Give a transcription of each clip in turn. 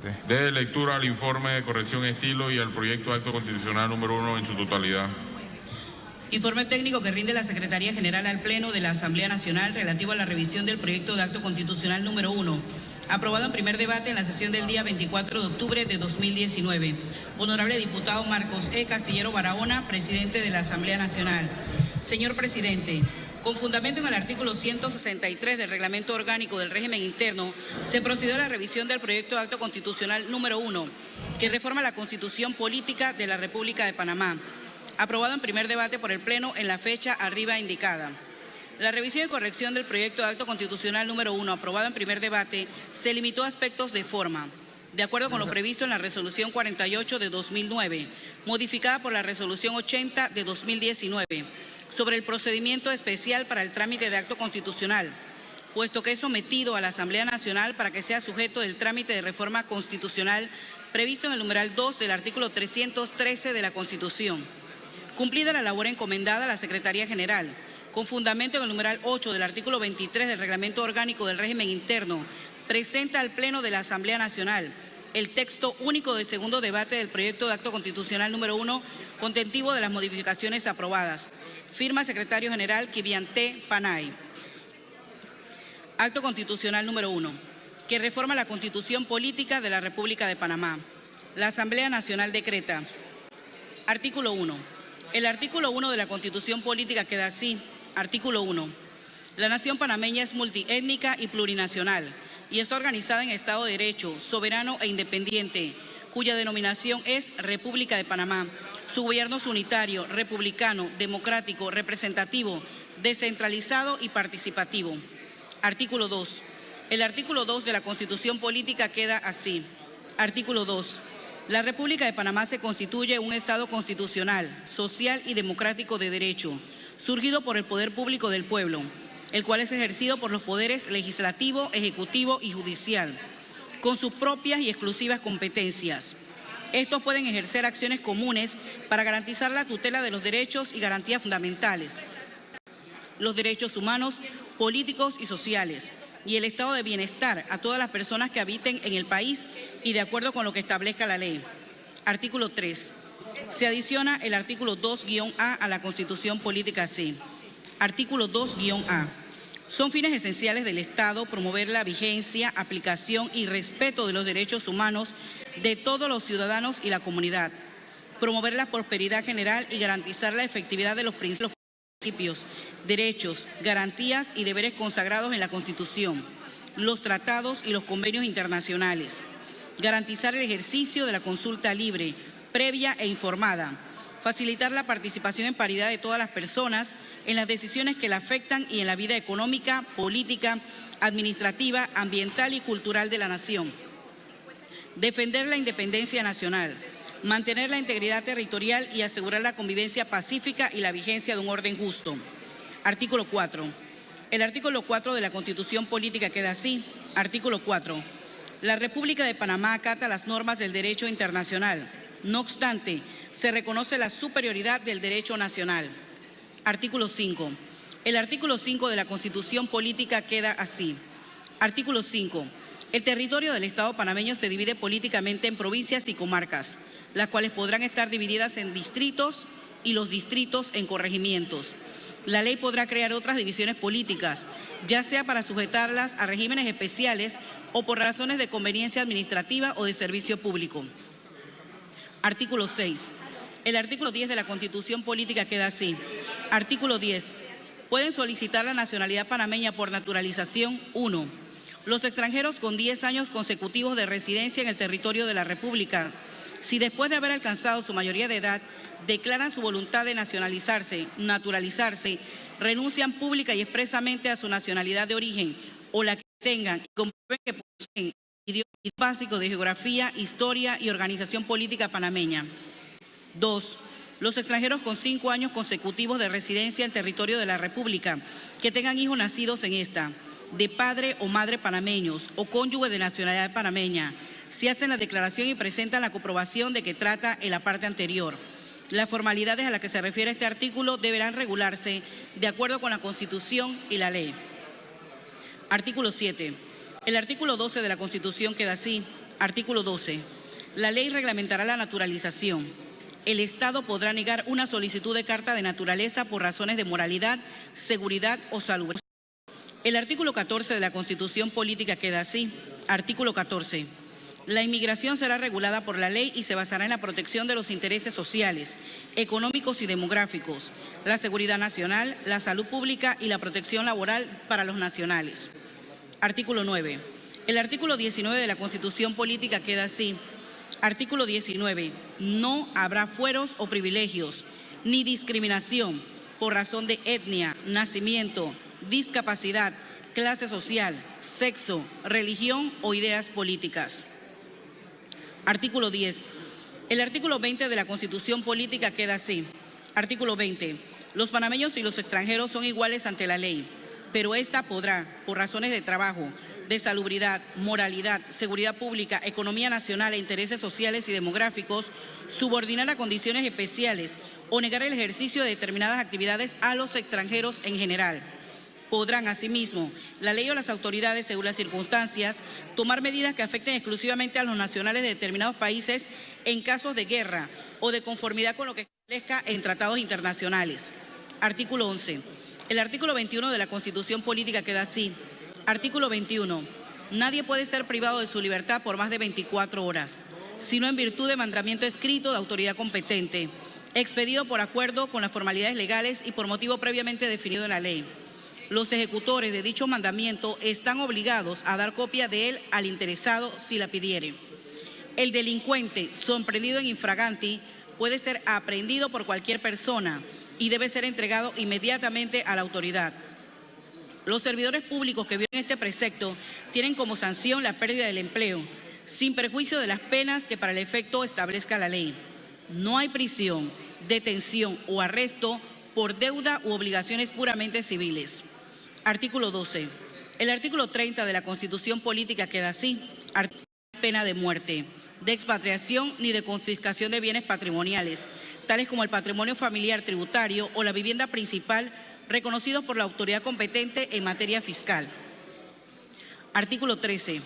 presidente. De lectura al informe de corrección estilo y al proyecto de acto constitucional número 1 en su totalidad. Informe técnico que rinde la Secretaría General al Pleno de la Asamblea Nacional relativo a la revisión del proyecto de acto constitucional número 1, aprobado en primer debate en la sesión del día 24 de octubre de 2019. Honorable diputado Marcos E. Castillero Barahona, presidente de la Asamblea Nacional. Señor presidente, con fundamento en el artículo 163 del Reglamento Orgánico del Régimen Interno, se procedió a la revisión del proyecto de acto constitucional número 1, que reforma la Constitución Política de la República de Panamá, aprobado en primer debate por el Pleno en la fecha arriba indicada. La revisión y corrección del proyecto de acto constitucional número 1, aprobado en primer debate, se limitó a aspectos de forma, de acuerdo con lo previsto en la Resolución 48 de 2009, modificada por la Resolución 80 de 2019, sobre el procedimiento especial para el trámite de acto constitucional, puesto que es sometido a la Asamblea Nacional para que sea sujeto del trámite de reforma constitucional previsto en el numeral 2 del artículo 313 de la Constitución. Cumplida la labor encomendada a la Secretaría General, con fundamento en el numeral 8 del artículo 23 del Reglamento Orgánico del Régimen Interno, presenta al Pleno de la Asamblea Nacional el texto único del segundo debate del proyecto de acto constitucional número 1, contentivo de las modificaciones aprobadas. Firma Secretario General Kivianté Panay. Acto constitucional número 1, que reforma la Constitución Política de la República de Panamá. La Asamblea Nacional decreta. Artículo 1. El artículo 1 de la Constitución Política queda así. Artículo 1. La nación panameña es multiétnica y plurinacional y está organizada en Estado de Derecho, soberano e independiente, cuya denominación es República de Panamá. Su gobierno es unitario, republicano, democrático, representativo, descentralizado y participativo. Artículo 2. El artículo 2 de la Constitución Política queda así. Artículo 2. La República de Panamá se constituye un Estado constitucional, social y democrático de derecho, surgido por el poder público del pueblo, el cual es ejercido por los poderes legislativo, ejecutivo y judicial, con sus propias y exclusivas competencias. Estos pueden ejercer acciones comunes para garantizar la tutela de los derechos y garantías fundamentales, los derechos humanos, políticos y sociales, y el estado de bienestar a todas las personas que habiten en el país y de acuerdo con lo que establezca la ley. Artículo 3. Se adiciona el artículo 2-A a la Constitución Política C. Artículo 2-A. Son fines esenciales del Estado promover la vigencia, aplicación y respeto de los derechos humanos de todos los ciudadanos y la comunidad, promover la prosperidad general y garantizar la efectividad de los principios, derechos, garantías y deberes consagrados en la Constitución, los tratados y los convenios internacionales, garantizar el ejercicio de la consulta libre, previa e informada, facilitar la participación en paridad de todas las personas en las decisiones que la afectan y en la vida económica, política, administrativa, ambiental y cultural de la nación, defender la independencia nacional, mantener la integridad territorial y asegurar la convivencia pacífica y la vigencia de un orden justo. Artículo 4. El artículo 4 de la Constitución Política queda así. Artículo 4. La República de Panamá acata las normas del derecho internacional. No obstante, se reconoce la superioridad del derecho nacional. Artículo 5. El artículo 5 de la Constitución Política queda así. Artículo 5. El territorio del Estado panameño se divide políticamente en provincias y comarcas, las cuales podrán estar divididas en distritos y los distritos en corregimientos. La ley podrá crear otras divisiones políticas, ya sea para sujetarlas a regímenes especiales o por razones de conveniencia administrativa o de servicio público. Artículo 6. El artículo 10 de la Constitución Política queda así. Artículo 10. Pueden solicitar la nacionalidad panameña por naturalización. 1. Los extranjeros con 10 años consecutivos de residencia en el territorio de la República, si después de haber alcanzado su mayoría de edad declaran su voluntad de nacionalizarse, naturalizarse, renuncian pública y expresamente a su nacionalidad de origen o la que tengan y comprueben que poseen idioma básico de geografía, historia y organización política panameña. 2. Los extranjeros con 5 años consecutivos de residencia en territorio de la República que tengan hijos nacidos en esta, de padre o madre panameños o cónyuge de nacionalidad panameña, si hacen la declaración y presentan la comprobación de que trata en la parte anterior. Las formalidades a las que se refiere este artículo deberán regularse de acuerdo con la Constitución y la ley. Artículo 7. El artículo 12 de la Constitución queda así. Artículo 12. La ley reglamentará la naturalización. El Estado podrá negar una solicitud de carta de naturaleza por razones de moralidad, seguridad o salud. El artículo 14 de la Constitución Política queda así. Artículo 14. La inmigración será regulada por la ley y se basará en la protección de los intereses sociales, económicos y demográficos, la seguridad nacional, la salud pública y la protección laboral para los nacionales. Artículo 9. El artículo 19 de la Constitución Política queda así. Artículo 19. No habrá fueros o privilegios, ni discriminación por razón de etnia, nacimiento, discapacidad, clase social, sexo, religión o ideas políticas. Artículo 10. El artículo 20 de la Constitución Política queda así. Artículo 20. Los panameños y los extranjeros son iguales ante la ley, pero ésta podrá, por razones de trabajo, de salubridad, moralidad, seguridad pública, economía nacional e intereses sociales y demográficos, subordinar a condiciones especiales o negar el ejercicio de determinadas actividades a los extranjeros en general. Podrán, asimismo, la ley o las autoridades, según las circunstancias, tomar medidas que afecten exclusivamente a los nacionales de determinados países en casos de guerra o de conformidad con lo que establezca en tratados internacionales. Artículo 11. El artículo 21 de la Constitución Política queda así. Artículo 21. Nadie puede ser privado de su libertad por más de 24 horas, sino en virtud de mandamiento escrito de autoridad competente, expedido por acuerdo con las formalidades legales y por motivo previamente definido en la ley. Los ejecutores de dicho mandamiento están obligados a dar copia de él al interesado si la pidiere. El delincuente sorprendido en infraganti puede ser aprehendido por cualquier persona y debe ser entregado inmediatamente a la autoridad. Los servidores públicos que violen este precepto tienen como sanción la pérdida del empleo, sin perjuicio de las penas que para el efecto establezca la ley. No hay prisión, detención o arresto por deuda u obligaciones puramente civiles. Artículo 12. El artículo 30 de la Constitución Política queda así. Pena de muerte, de expatriación ni de confiscación de bienes patrimoniales, tales como el patrimonio familiar tributario o la vivienda principal reconocidos por la autoridad competente en materia fiscal. Artículo 13.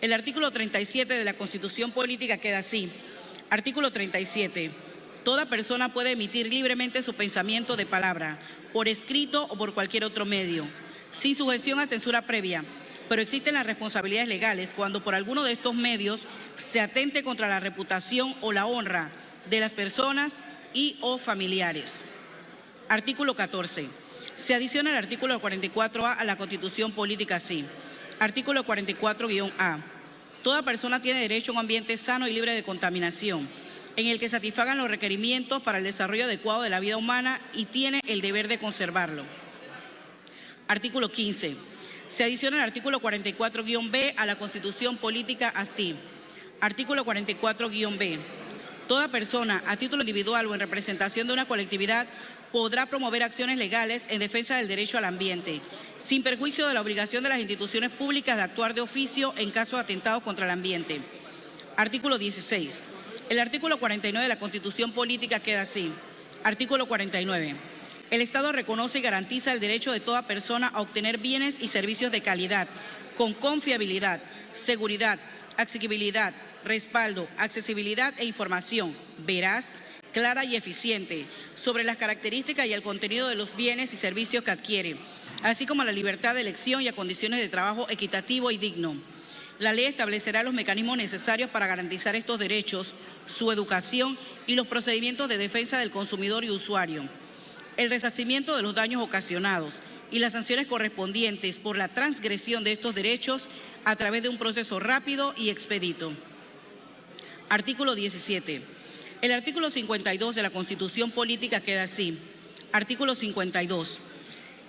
El artículo 37 de la Constitución Política queda así. Artículo 37. Toda persona puede emitir libremente su pensamiento de palabra, por escrito o por cualquier otro medio, sin sujeción a censura previa, pero existen las responsabilidades legales cuando por alguno de estos medios se atente contra la reputación o la honra de las personas y o familiares. Artículo 14. Se adiciona el artículo 44A a la Constitución Política así. Artículo 44-A. Toda persona tiene derecho a un ambiente sano y libre de contaminación, en el que satisfagan los requerimientos para el desarrollo adecuado de la vida humana y tiene el deber de conservarlo. Artículo 15. Se adiciona el artículo 44-B a la Constitución Política así. Artículo 44-B. Toda persona, a título individual o en representación de una colectividad, podrá promover acciones legales en defensa del derecho al ambiente, sin perjuicio de la obligación de las instituciones públicas de actuar de oficio en caso de atentados contra el ambiente. Artículo 16. El artículo 49 de la Constitución Política queda así. Artículo 49. El Estado reconoce y garantiza el derecho de toda persona a obtener bienes y servicios de calidad, con confiabilidad, seguridad, asequibilidad, respaldo, accesibilidad e información veraz, clara y eficiente sobre las características y el contenido de los bienes y servicios que adquiere, así como la libertad de elección y a condiciones de trabajo equitativo y digno. La ley establecerá los mecanismos necesarios para garantizar estos derechos, su educación y los procedimientos de defensa del consumidor y usuario, el resarcimiento de los daños ocasionados y las sanciones correspondientes por la transgresión de estos derechos a través de un proceso rápido y expedito. Artículo 17. El artículo 52 de la Constitución Política queda así. Artículo 52.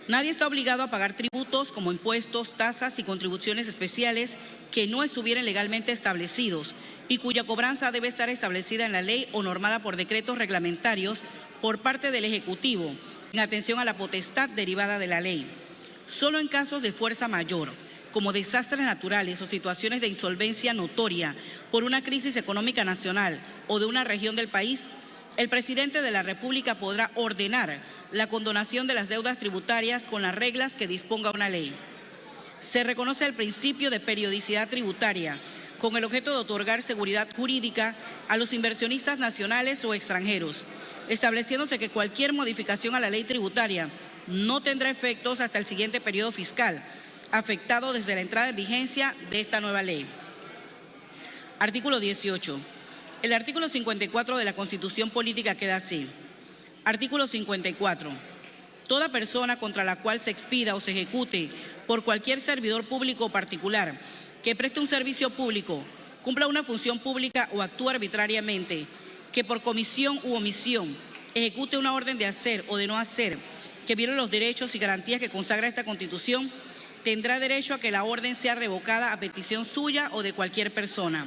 Nadie está obligado a pagar tributos como impuestos, tasas y contribuciones especiales que no estuvieran legalmente establecidos y cuya cobranza debe estar establecida en la ley o normada por decretos reglamentarios por parte del Ejecutivo, en atención a la potestad derivada de la ley. Solo en casos de fuerza mayor, como desastres naturales o situaciones de insolvencia notoria por una crisis económica nacional o de una región del país, el presidente de la República podrá ordenar la condonación de las deudas tributarias con las reglas que disponga una ley. Se reconoce el principio de periodicidad tributaria, con el objeto de otorgar seguridad jurídica a los inversionistas nacionales o extranjeros, estableciéndose que cualquier modificación a la ley tributaria no tendrá efectos hasta el siguiente periodo fiscal, afectado desde la entrada en vigencia de esta nueva ley. Artículo 18. El artículo 54 de la Constitución Política queda así. Artículo 54. Toda persona contra la cual se expida o se ejecute por cualquier servidor público o particular que preste un servicio público, cumpla una función pública o actúe arbitrariamente, que por comisión u omisión ejecute una orden de hacer o de no hacer que viole los derechos y garantías que consagra esta Constitución, tendrá derecho a que la orden sea revocada a petición suya o de cualquier persona.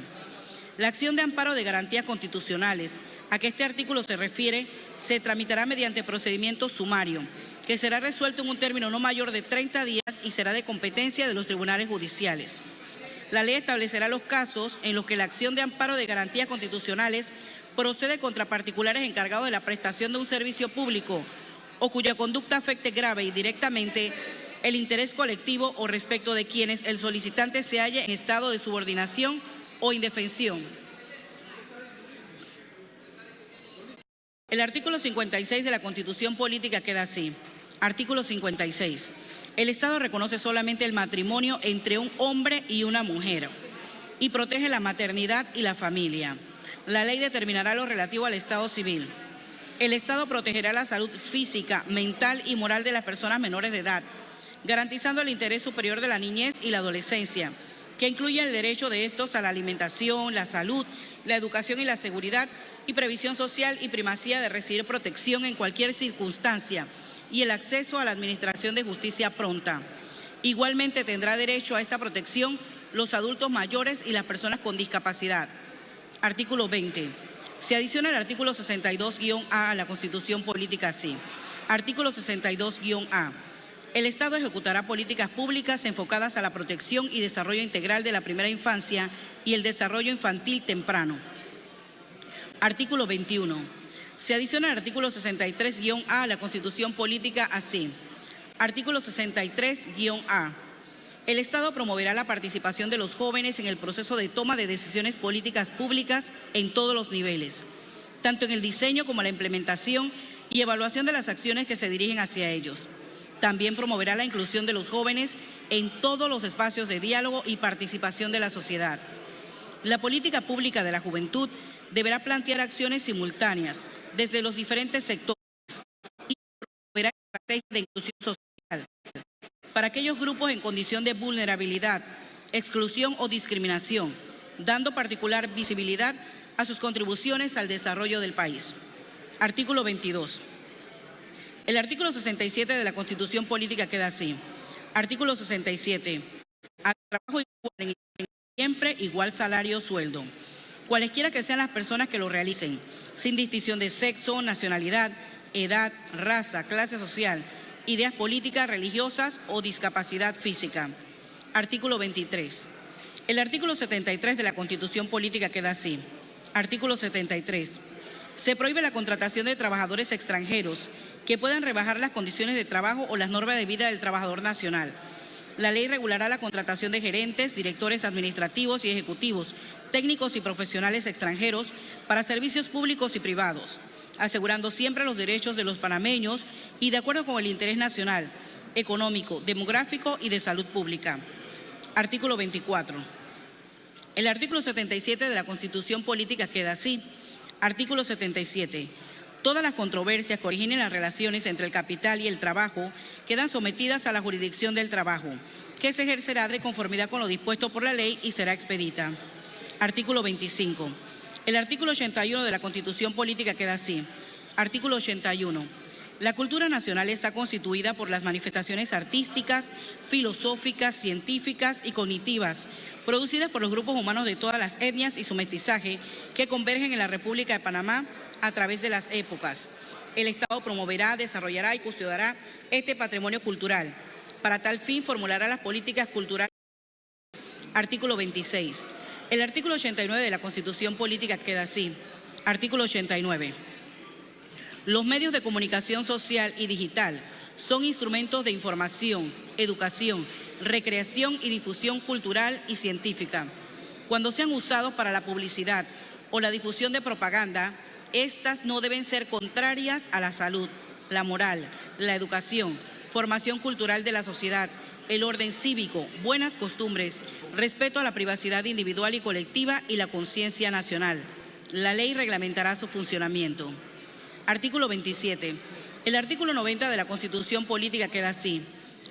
La acción de amparo de garantías constitucionales a que este artículo se refiere se tramitará mediante procedimiento sumario, que será resuelto en un término no mayor de 30 días y será de competencia de los tribunales judiciales. La ley establecerá los casos en los que la acción de amparo de garantías constitucionales procede contra particulares encargados de la prestación de un servicio público o cuya conducta afecte grave y directamente el interés colectivo o respecto de quienes el solicitante se halle en estado de subordinación o indefensión. El artículo 56 de la Constitución Política queda así. Artículo 56. El Estado reconoce solamente el matrimonio entre un hombre y una mujer y protege la maternidad y la familia. La ley determinará lo relativo al Estado civil. El Estado protegerá la salud física, mental y moral de las personas menores de edad, garantizando el interés superior de la niñez y la adolescencia, que incluye el derecho de estos a la alimentación, la salud, la educación y la seguridad y previsión social y primacía de recibir protección en cualquier circunstancia y el acceso a la administración de justicia pronta. Igualmente tendrá derecho a esta protección los adultos mayores y las personas con discapacidad. Artículo 20. Se adiciona el artículo 62-A a la Constitución Política así. Artículo 62-A. El Estado ejecutará políticas públicas enfocadas a la protección y desarrollo integral de la primera infancia y el desarrollo infantil temprano. Artículo 21. Se adiciona el artículo 63-A a la Constitución Política así. Artículo 63-A. El Estado promoverá la participación de los jóvenes en el proceso de toma de decisiones políticas públicas en todos los niveles, tanto en el diseño como en la implementación y evaluación de las acciones que se dirigen hacia ellos. También promoverá la inclusión de los jóvenes en todos los espacios de diálogo y participación de la sociedad. La política pública de la juventud deberá plantear acciones simultáneas desde los diferentes sectores y promoverá estrategias de inclusión social para aquellos grupos en condición de vulnerabilidad, exclusión o discriminación, dando particular visibilidad a sus contribuciones al desarrollo del país. Artículo 22. El artículo 67 de la Constitución Política queda así. Artículo 67. Al trabajo igual en siempre igual salario o sueldo, cualesquiera que sean las personas que lo realicen, sin distinción de sexo, nacionalidad, edad, raza, clase social, ideas políticas, religiosas o discapacidad física. Artículo 23. El artículo 73 de la Constitución Política queda así. Artículo 73. Se prohíbe la contratación de trabajadores extranjeros que puedan rebajar las condiciones de trabajo o las normas de vida del trabajador nacional. La ley regulará la contratación de gerentes, directores administrativos y ejecutivos, técnicos y profesionales extranjeros para servicios públicos y privados, asegurando siempre los derechos de los panameños y de acuerdo con el interés nacional, económico, demográfico y de salud pública. Artículo 24. El artículo 77 de la Constitución Política queda así. Artículo 77. Todas las controversias que originen las relaciones entre el capital y el trabajo quedan sometidas a la jurisdicción del trabajo, que se ejercerá de conformidad con lo dispuesto por la ley y será expedita. Artículo 25. El artículo 81 de la Constitución Política queda así. Artículo 81. La cultura nacional está constituida por las manifestaciones artísticas, filosóficas, científicas y cognitivas, producidas por los grupos humanos de todas las etnias y su mestizaje que convergen en la República de Panamá a través de las épocas. El Estado promoverá, desarrollará y custodiará este patrimonio cultural. Para tal fin, formulará las políticas culturales. Artículo 26. El artículo 89 de la Constitución Política queda así. Artículo 89. Los medios de comunicación social y digital son instrumentos de información, educación, recreación y difusión cultural y científica. Cuando sean usados para la publicidad o la difusión de propaganda, estas no deben ser contrarias a la salud, la moral, la educación, formación cultural de la sociedad, el orden cívico, buenas costumbres, respeto a la privacidad individual y colectiva y la conciencia nacional. La ley reglamentará su funcionamiento. Artículo 27. El artículo 90 de la Constitución Política queda así.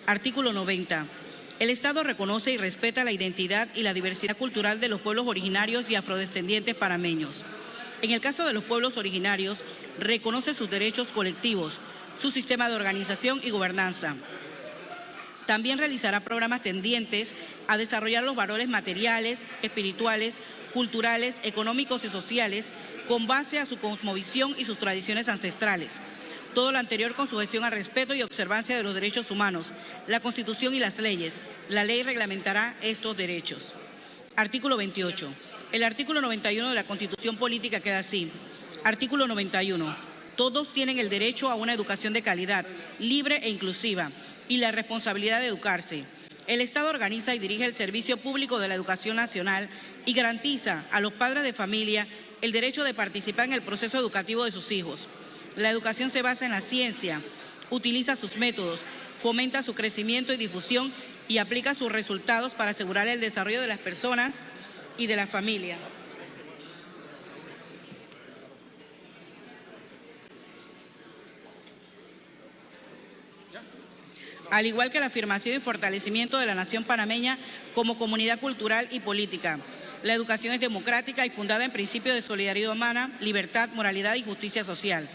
Artículo 90. El Estado reconoce y respeta la identidad y la diversidad cultural de los pueblos originarios y afrodescendientes panameños. En el caso de los pueblos originarios, reconoce sus derechos colectivos, su sistema de organización y gobernanza. También realizará programas tendientes a desarrollar los valores materiales, espirituales, culturales, económicos y sociales con base a su cosmovisión y sus tradiciones ancestrales. Todo lo anterior con sujeción al respeto y observancia de los derechos humanos, la Constitución y las leyes. La ley reglamentará estos derechos. Artículo 28. El artículo 91 de la Constitución Política queda así. Artículo 91. Todos tienen el derecho a una educación de calidad, libre e inclusiva, y la responsabilidad de educarse. El Estado organiza y dirige el servicio público de la educación nacional y garantiza a los padres de familia el derecho de participar en el proceso educativo de sus hijos. La educación se basa en la ciencia, utiliza sus métodos, fomenta su crecimiento y difusión y aplica sus resultados para asegurar el desarrollo de las personas y de la familia. Al igual que la afirmación y fortalecimiento de la nación panameña como comunidad cultural y política. La educación es democrática y fundada en principios de solidaridad humana, libertad, moralidad y justicia social.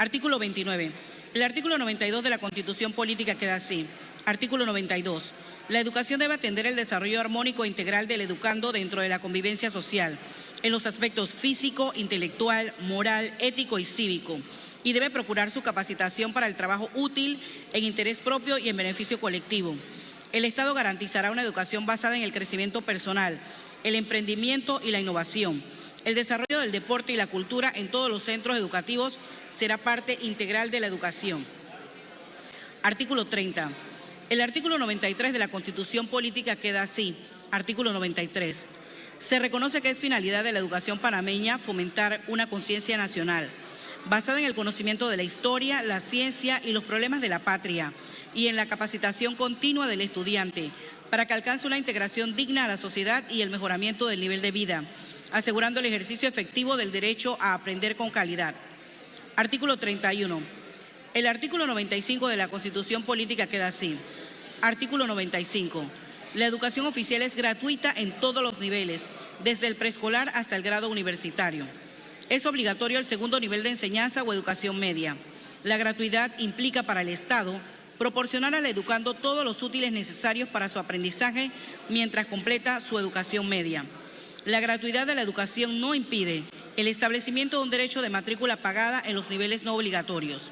Artículo 29. El artículo 92 de la Constitución Política queda así. Artículo 92. La educación debe atender el desarrollo armónico e integral del educando dentro de la convivencia social, en los aspectos físico, intelectual, moral, ético y cívico, y debe procurar su capacitación para el trabajo útil, en interés propio y en beneficio colectivo. El Estado garantizará una educación basada en el crecimiento personal, el emprendimiento y la innovación. El desarrollo del deporte y la cultura en todos los centros educativos será parte integral de la educación. Artículo 30. El artículo 93 de la Constitución Política queda así. Artículo 93. Se reconoce que es finalidad de la educación panameña fomentar una conciencia nacional, basada en el conocimiento de la historia, la ciencia y los problemas de la patria, y en la capacitación continua del estudiante, para que alcance una integración digna a la sociedad y el mejoramiento del nivel de vida, asegurando el ejercicio efectivo del derecho a aprender con calidad. Artículo 31. El artículo 95 de la Constitución Política queda así. Artículo 95. La educación oficial es gratuita en todos los niveles, desde el preescolar hasta el grado universitario. Es obligatorio el segundo nivel de enseñanza o educación media. La gratuidad implica para el Estado proporcionar al educando todos los útiles necesarios para su aprendizaje mientras completa su educación media. La gratuidad de la educación no impide el establecimiento de un derecho de matrícula pagada en los niveles no obligatorios.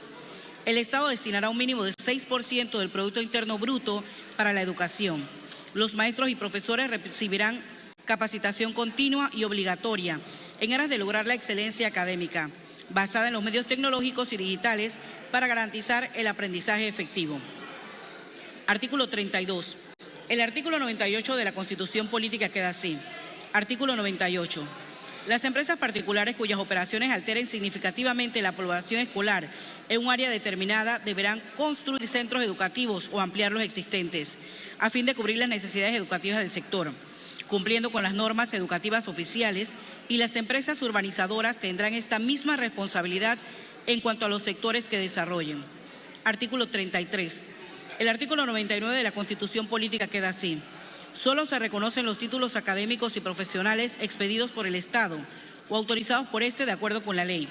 El Estado destinará un mínimo de 6% del Producto Interno Bruto para la educación. Los maestros y profesores recibirán capacitación continua y obligatoria en aras de lograr la excelencia académica, basada en los medios tecnológicos y digitales para garantizar el aprendizaje efectivo. Artículo 32. El artículo 98 de la Constitución Política queda así. Artículo 98. Las empresas particulares cuyas operaciones alteren significativamente la población escolar en un área determinada deberán construir centros educativos o ampliar los existentes, a fin de cubrir las necesidades educativas del sector, cumpliendo con las normas educativas oficiales, y las empresas urbanizadoras tendrán esta misma responsabilidad en cuanto a los sectores que desarrollen. Artículo 33. El artículo 99 de la Constitución Política queda así. Solo se reconocen los títulos académicos y profesionales expedidos por el Estado o autorizados por este de acuerdo con la ley.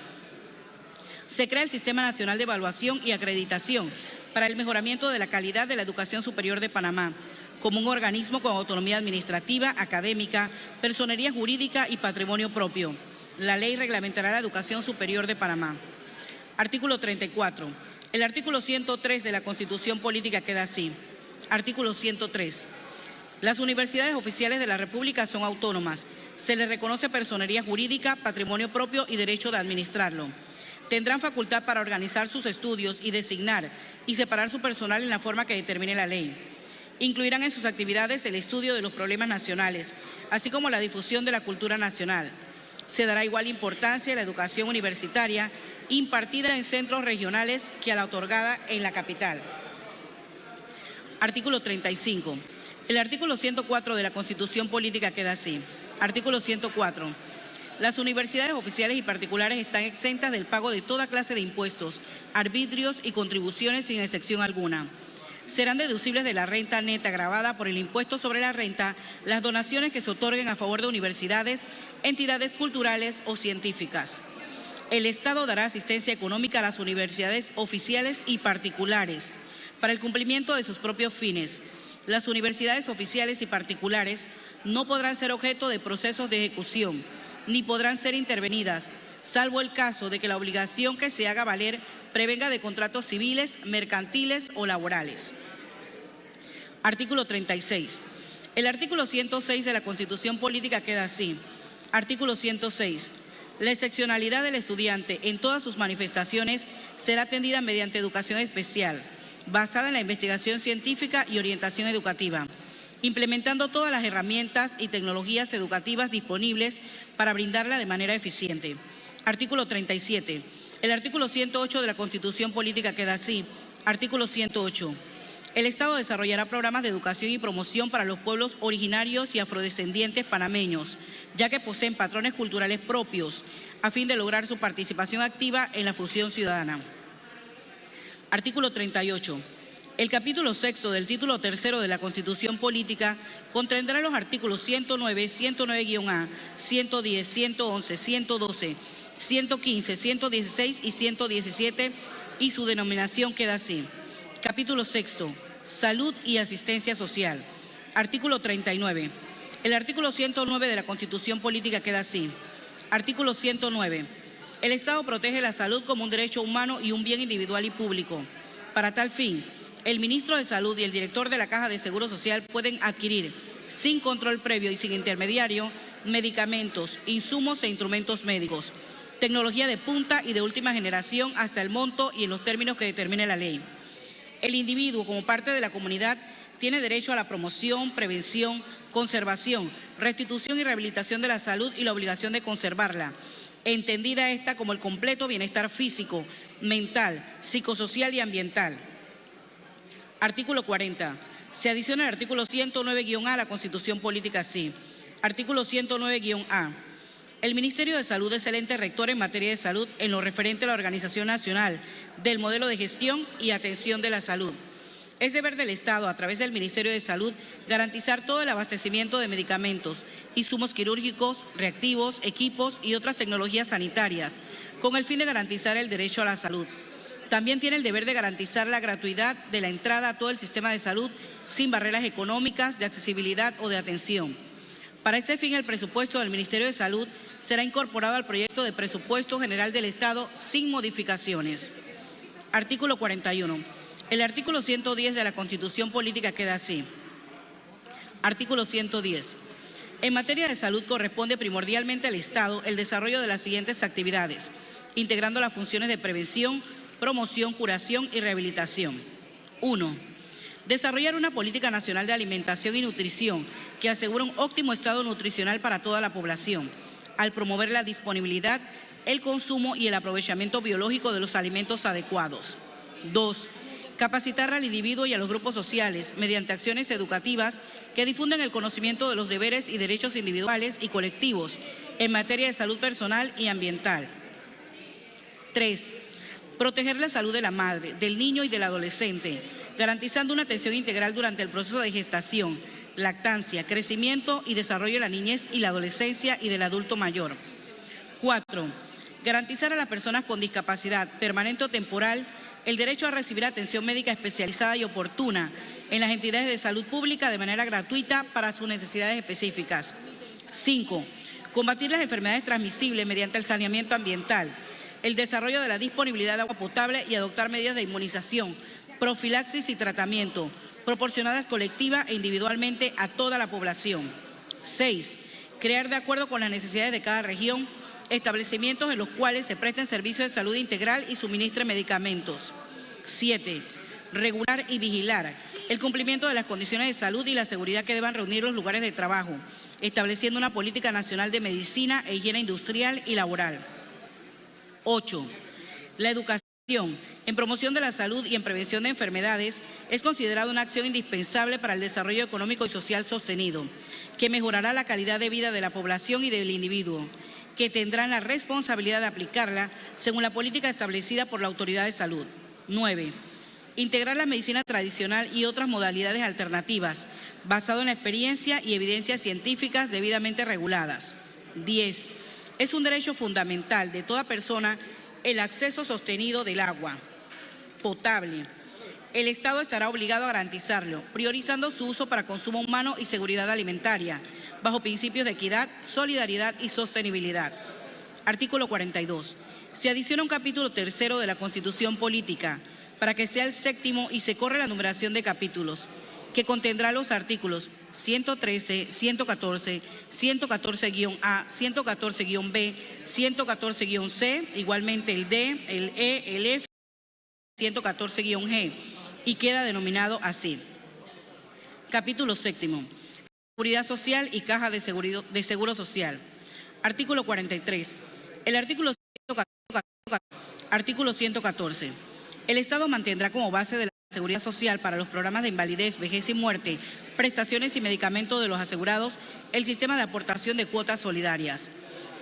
Se crea el Sistema Nacional de Evaluación y Acreditación para el mejoramiento de la calidad de la educación superior de Panamá, como un organismo con autonomía administrativa, académica, personería jurídica y patrimonio propio. La ley reglamentará la educación superior de Panamá. Artículo 34. El artículo 103 de la Constitución Política queda así. Artículo 103. Las universidades oficiales de la República son autónomas. Se les reconoce personería jurídica, patrimonio propio y derecho de administrarlo. Tendrán facultad para organizar sus estudios y designar y separar su personal en la forma que determine la ley. Incluirán en sus actividades el estudio de los problemas nacionales, así como la difusión de la cultura nacional. Se dará igual importancia a la educación universitaria impartida en centros regionales que a la otorgada en la capital. Artículo 35. El artículo 104 de la Constitución Política queda así. Artículo 104. Las universidades oficiales y particulares están exentas del pago de toda clase de impuestos, arbitrios y contribuciones sin excepción alguna. Serán deducibles de la renta neta gravada por el impuesto sobre la renta las donaciones que se otorguen a favor de universidades, entidades culturales o científicas. El Estado dará asistencia económica a las universidades oficiales y particulares para el cumplimiento de sus propios fines. Las universidades oficiales y particulares no podrán ser objeto de procesos de ejecución, ni podrán ser intervenidas, salvo el caso de que la obligación que se haga valer prevenga de contratos civiles, mercantiles o laborales. Artículo 36. El artículo 106 de la Constitución Política queda así. Artículo 106. La excepcionalidad del estudiante en todas sus manifestaciones será atendida mediante educación especial, basada en la investigación científica y orientación educativa, implementando todas las herramientas y tecnologías educativas disponibles para brindarla de manera eficiente. Artículo 37. El artículo 108 de la Constitución Política queda así. Artículo 108. El Estado desarrollará programas de educación y promoción para los pueblos originarios y afrodescendientes panameños, ya que poseen patrones culturales propios, a fin de lograr su participación activa en la fusión ciudadana. Artículo 38. El capítulo 6 del título 3 de la Constitución Política contendrá los artículos 109, 109-A, 110, 111, 112, 115, 116 y 117 y su denominación queda así. Capítulo 6. Salud y asistencia social. Artículo 39. El artículo 109 de la Constitución Política queda así. Artículo 109. El Estado protege la salud como un derecho humano y un bien individual y público. Para tal fin, el ministro de Salud y el director de la Caja de Seguro Social pueden adquirir, sin control previo y sin intermediario, medicamentos, insumos e instrumentos médicos, tecnología de punta y de última generación hasta el monto y en los términos que determine la ley. El individuo, como parte de la comunidad, tiene derecho a la promoción, prevención, conservación, restitución y rehabilitación de la salud y la obligación de conservarla, entendida esta como el completo bienestar físico, mental, psicosocial y ambiental. Artículo 40. Se adiciona el artículo 109-A a la Constitución Política así. Artículo 109-A. El Ministerio de Salud es el ente rector en materia de salud en lo referente a la organización nacional del modelo de gestión y atención de la salud. Es deber del Estado, a través del Ministerio de Salud, garantizar todo el abastecimiento de medicamentos, insumos quirúrgicos, reactivos, equipos y otras tecnologías sanitarias, con el fin de garantizar el derecho a la salud. También tiene el deber de garantizar la gratuidad de la entrada a todo el sistema de salud sin barreras económicas, de accesibilidad o de atención. Para este fin, el presupuesto del Ministerio de Salud será incorporado al proyecto de presupuesto general del Estado sin modificaciones. Artículo 41. El artículo 110 de la Constitución Política queda así. Artículo 110. En materia de salud corresponde primordialmente al Estado el desarrollo de las siguientes actividades, integrando las funciones de prevención, promoción, curación y rehabilitación. 1. Desarrollar una política nacional de alimentación y nutrición que asegure un óptimo estado nutricional para toda la población, al promover la disponibilidad, el consumo y el aprovechamiento biológico de los alimentos adecuados. 2. Capacitar al individuo y a los grupos sociales mediante acciones educativas que difunden el conocimiento de los deberes y derechos individuales y colectivos en materia de salud personal y ambiental. 3. Proteger la salud de la madre, del niño y del adolescente, garantizando una atención integral durante el proceso de gestación, lactancia, crecimiento y desarrollo de la niñez y la adolescencia y del adulto mayor. 4. Garantizar a las personas con discapacidad permanente o temporal el derecho a recibir atención médica especializada y oportuna en las entidades de salud pública de manera gratuita para sus necesidades específicas. 5. Combatir las enfermedades transmisibles mediante el saneamiento ambiental, el desarrollo de la disponibilidad de agua potable y adoptar medidas de inmunización, profilaxis y tratamiento, proporcionadas colectiva e individualmente a toda la población. 6. Crear, de acuerdo con las necesidades de cada región, establecimientos en los cuales se presten servicios de salud integral y suministren medicamentos. 7. regular y vigilar el cumplimiento de las condiciones de salud y la seguridad que deban reunir los lugares de trabajo, estableciendo una política nacional de medicina e higiene industrial y laboral. 8. La educación en promoción de la salud y en prevención de enfermedades es considerada una acción indispensable para el desarrollo económico y social sostenido, que mejorará la calidad de vida de la población y del individuo, que tendrán la responsabilidad de aplicarla según la política establecida por la Autoridad de Salud. 9. Integrar la medicina tradicional y otras modalidades alternativas, basado en la experiencia y evidencias científicas debidamente reguladas. 10. Es un derecho fundamental de toda persona el acceso sostenido del agua potable. El Estado estará obligado a garantizarlo, priorizando su uso para consumo humano y seguridad alimentaria, bajo principios de equidad, solidaridad y sostenibilidad. Artículo 42. Se adiciona un capítulo tercero de la Constitución Política para que sea el séptimo y se corre la numeración de capítulos, que contendrá los artículos 113, 114, 114-A, 114-B, 114-C, igualmente el D, el E, el F, 114-G, y queda denominado así. Capítulo séptimo. Seguridad Social y Caja de Seguro Social. Artículo 43. El artículo 114. El Estado mantendrá como base de la Seguridad Social para los programas de invalidez, vejez y muerte, prestaciones y medicamentos de los asegurados, el sistema de aportación de cuotas solidarias.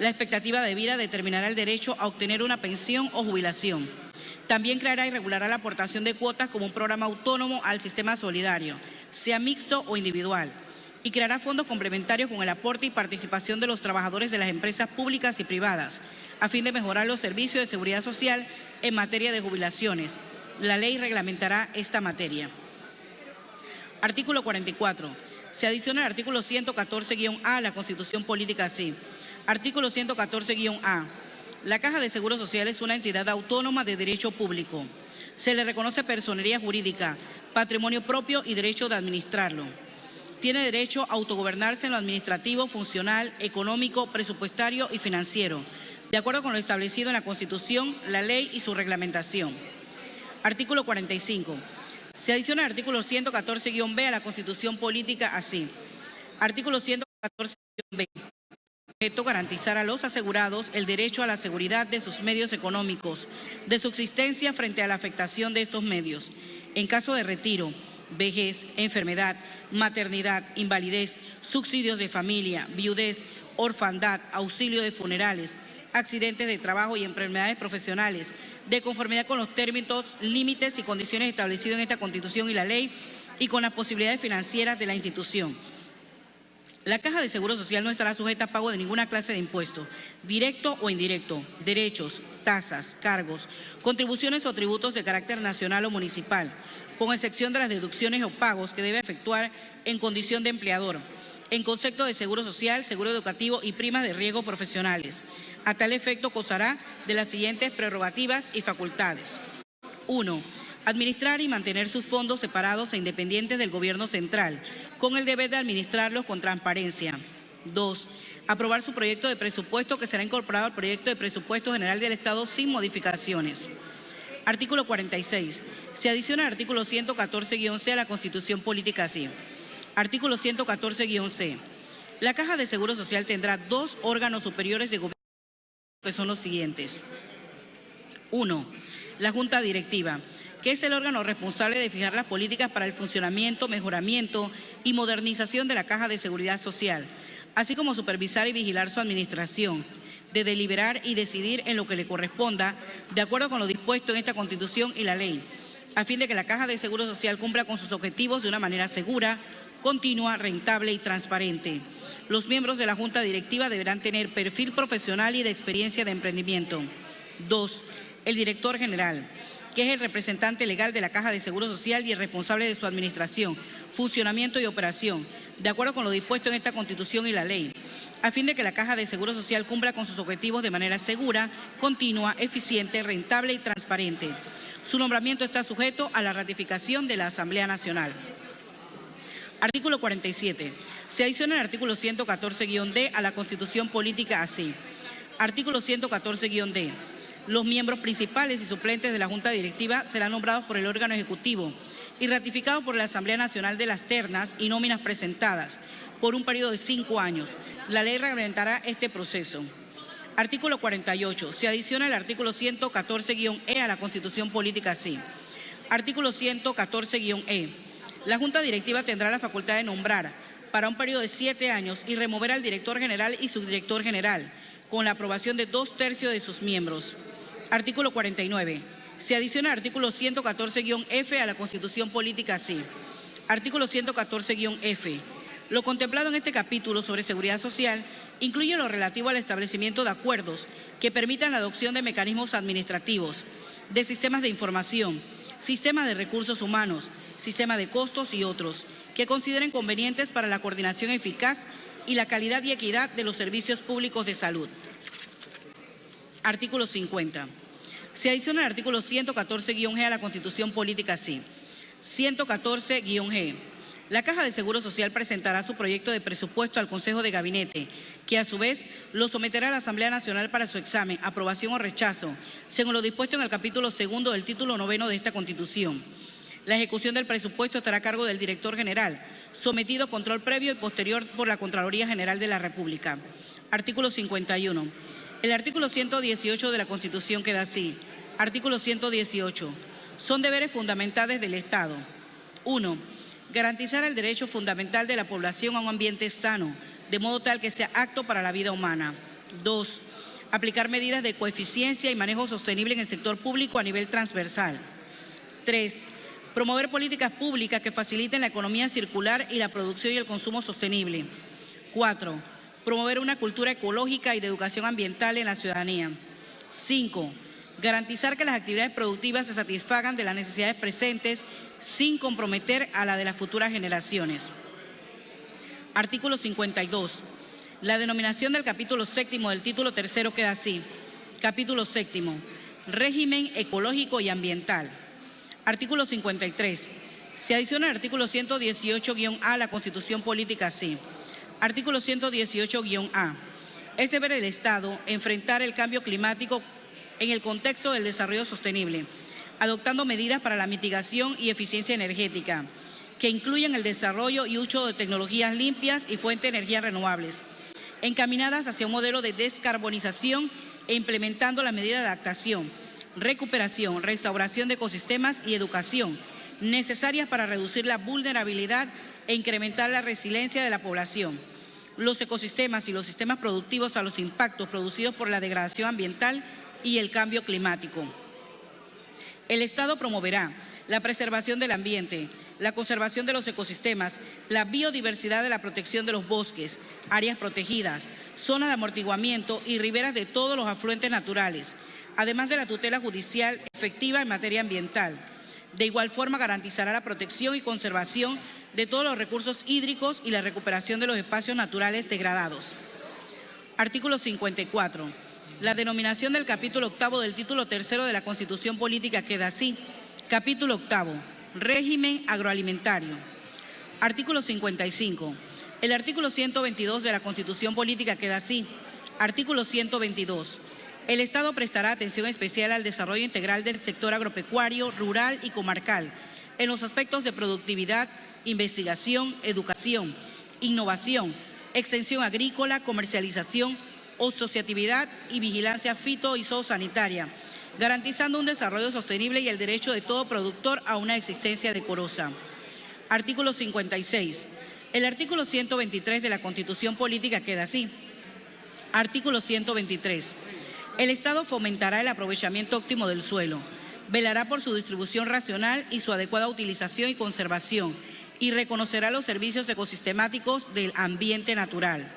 La expectativa de vida determinará el derecho a obtener una pensión o jubilación. También creará y regulará la aportación de cuotas como un programa autónomo al sistema solidario, sea mixto o individual, y creará fondos complementarios con el aporte y participación de los trabajadores de las empresas públicas y privadas, a fin de mejorar los servicios de seguridad social en materia de jubilaciones. La ley reglamentará esta materia. Artículo 44. Se adiciona el artículo 114-A a la Constitución Política así. Artículo 114-A. La Caja de Seguro Social es una entidad autónoma de derecho público. Se le reconoce personería jurídica, patrimonio propio y derecho de administrarlo. Tiene derecho a autogobernarse en lo administrativo, funcional, económico, presupuestario y financiero, de acuerdo con lo establecido en la Constitución, la ley y su reglamentación. Artículo 45. Se adiciona el artículo 114-B a la Constitución Política así. Artículo 114-B. Objeto garantizar a los asegurados el derecho a la seguridad de sus medios económicos, de subsistencia frente a la afectación de estos medios. En caso de retiro, vejez, enfermedad, maternidad, invalidez, subsidios de familia, viudez, orfandad, auxilio de funerales, accidentes de trabajo y enfermedades profesionales, de conformidad con los términos, límites y condiciones establecidos en esta Constitución y la ley y con las posibilidades financieras de la institución. La Caja de Seguro Social no estará sujeta a pago de ninguna clase de impuesto, directo o indirecto, derechos, tasas, cargos, contribuciones o tributos de carácter nacional o municipal, con excepción de las deducciones o pagos que debe efectuar en condición de empleador, en concepto de seguro social, seguro educativo y primas de riesgo profesionales. A tal efecto gozará de las siguientes prerrogativas y facultades. 1. Administrar y mantener sus fondos separados e independientes del Gobierno central, con el deber de administrarlos con transparencia. 2. Aprobar su proyecto de presupuesto que será incorporado al proyecto de presupuesto general del Estado sin modificaciones. Artículo 46. Se adiciona el artículo 114-C a la Constitución Política así. Artículo 114-C. La Caja de Seguro Social tendrá dos órganos superiores de gobierno que son los siguientes. 1. La Junta Directiva, que es el órgano responsable de fijar las políticas para el funcionamiento, mejoramiento y modernización de la Caja de Seguridad Social, así como supervisar y vigilar su administración, de deliberar y decidir en lo que le corresponda, de acuerdo con lo dispuesto en esta Constitución y la ley, a fin de que la Caja de Seguro Social cumpla con sus objetivos de una manera segura, continua, rentable y transparente. Los miembros de la Junta Directiva deberán tener perfil profesional y de experiencia de emprendimiento. 2. El director general, que es el representante legal de la Caja de Seguro Social y el responsable de su administración, funcionamiento y operación, de acuerdo con lo dispuesto en esta Constitución y la ley, a fin de que la Caja de Seguro Social cumpla con sus objetivos de manera segura, continua, eficiente, rentable y transparente. Su nombramiento está sujeto a la ratificación de la Asamblea Nacional. Artículo 47. Se adiciona el artículo 114-D a la Constitución Política así. Artículo 114-D. Los miembros principales y suplentes de la Junta Directiva serán nombrados por el órgano ejecutivo y ratificados por la Asamblea Nacional de las ternas y nóminas presentadas por un periodo de 5 años. La ley reglamentará este proceso. Artículo 48. Se adiciona el artículo 114-E a la Constitución Política así. Artículo 114-E. La Junta Directiva tendrá la facultad de nombrar para un periodo de 7 años y remover al director general y subdirector general, con la aprobación de 2/3 de sus miembros. Artículo 49. Se adiciona el artículo 114-F a la Constitución Política así. Artículo 114-F. Lo contemplado en este capítulo sobre seguridad social incluye lo relativo al establecimiento de acuerdos que permitan la adopción de mecanismos administrativos, de sistemas de información, sistemas de recursos humanos, sistemas de costos y otros, que consideren convenientes para la coordinación eficaz y la calidad y equidad de los servicios públicos de salud. Artículo 50. Se adiciona el artículo 114-G a la Constitución Política así. 114-G. La Caja de Seguro Social presentará su proyecto de presupuesto al Consejo de Gabinete, que a su vez lo someterá a la Asamblea Nacional para su examen, aprobación o rechazo, según lo dispuesto en el capítulo 2 del título 9 de esta Constitución. La ejecución del presupuesto estará a cargo del director general, sometido a control previo y posterior por la Contraloría General de la República. Artículo 51. El artículo 118 de la Constitución queda así. Artículo 118. Son deberes fundamentales del Estado. 1. Garantizar el derecho fundamental de la población a un ambiente sano, de modo tal que sea apto para la vida humana. 2. Aplicar medidas de coeficiencia y manejo sostenible en el sector público a nivel transversal. 3. Promover políticas públicas que faciliten la economía circular y la producción y el consumo sostenible. 4. Promover una cultura ecológica y de educación ambiental en la ciudadanía. 5. Garantizar que las actividades productivas se satisfagan de las necesidades presentes sin comprometer a la de las futuras generaciones. Artículo 52. La denominación del capítulo 7 del título 3 queda así. Capítulo 7. Régimen ecológico y ambiental. Artículo 53. Se adiciona el artículo 118-A a la Constitución Política así. Artículo 118-A. Es deber del Estado enfrentar el cambio climático en el contexto del desarrollo sostenible, adoptando medidas para la mitigación y eficiencia energética, que incluyen el desarrollo y uso de tecnologías limpias y fuentes de energías renovables, encaminadas hacia un modelo de descarbonización e implementando las medidas de adaptación, recuperación, restauración de ecosistemas y educación necesarias para reducir la vulnerabilidad e incrementar la resiliencia de la población, los ecosistemas y los sistemas productivos a los impactos producidos por la degradación ambiental y el cambio climático. El Estado promoverá la preservación del ambiente, la conservación de los ecosistemas, la biodiversidad de la protección de los bosques, áreas protegidas, zonas de amortiguamiento y riberas de todos los afluentes naturales, además de la tutela judicial efectiva en materia ambiental. De igual forma, garantizará la protección y conservación de todos los recursos hídricos y la recuperación de los espacios naturales degradados. Artículo 54. La denominación del capítulo 8 del título 3 de la Constitución Política queda así. Capítulo 8. Régimen agroalimentario. Artículo 55. El artículo 122 de la Constitución Política queda así. Artículo 122. El Estado prestará atención especial al desarrollo integral del sector agropecuario, rural y comarcal, en los aspectos de productividad, investigación, educación, innovación, extensión agrícola, comercialización, asociatividad y vigilancia fito y zoosanitaria, garantizando un desarrollo sostenible y el derecho de todo productor a una existencia decorosa. Artículo 56. El artículo 123 de la Constitución Política queda así. Artículo 123. El Estado fomentará el aprovechamiento óptimo del suelo, velará por su distribución racional y su adecuada utilización y conservación, y reconocerá los servicios ecosistemáticos del ambiente natural.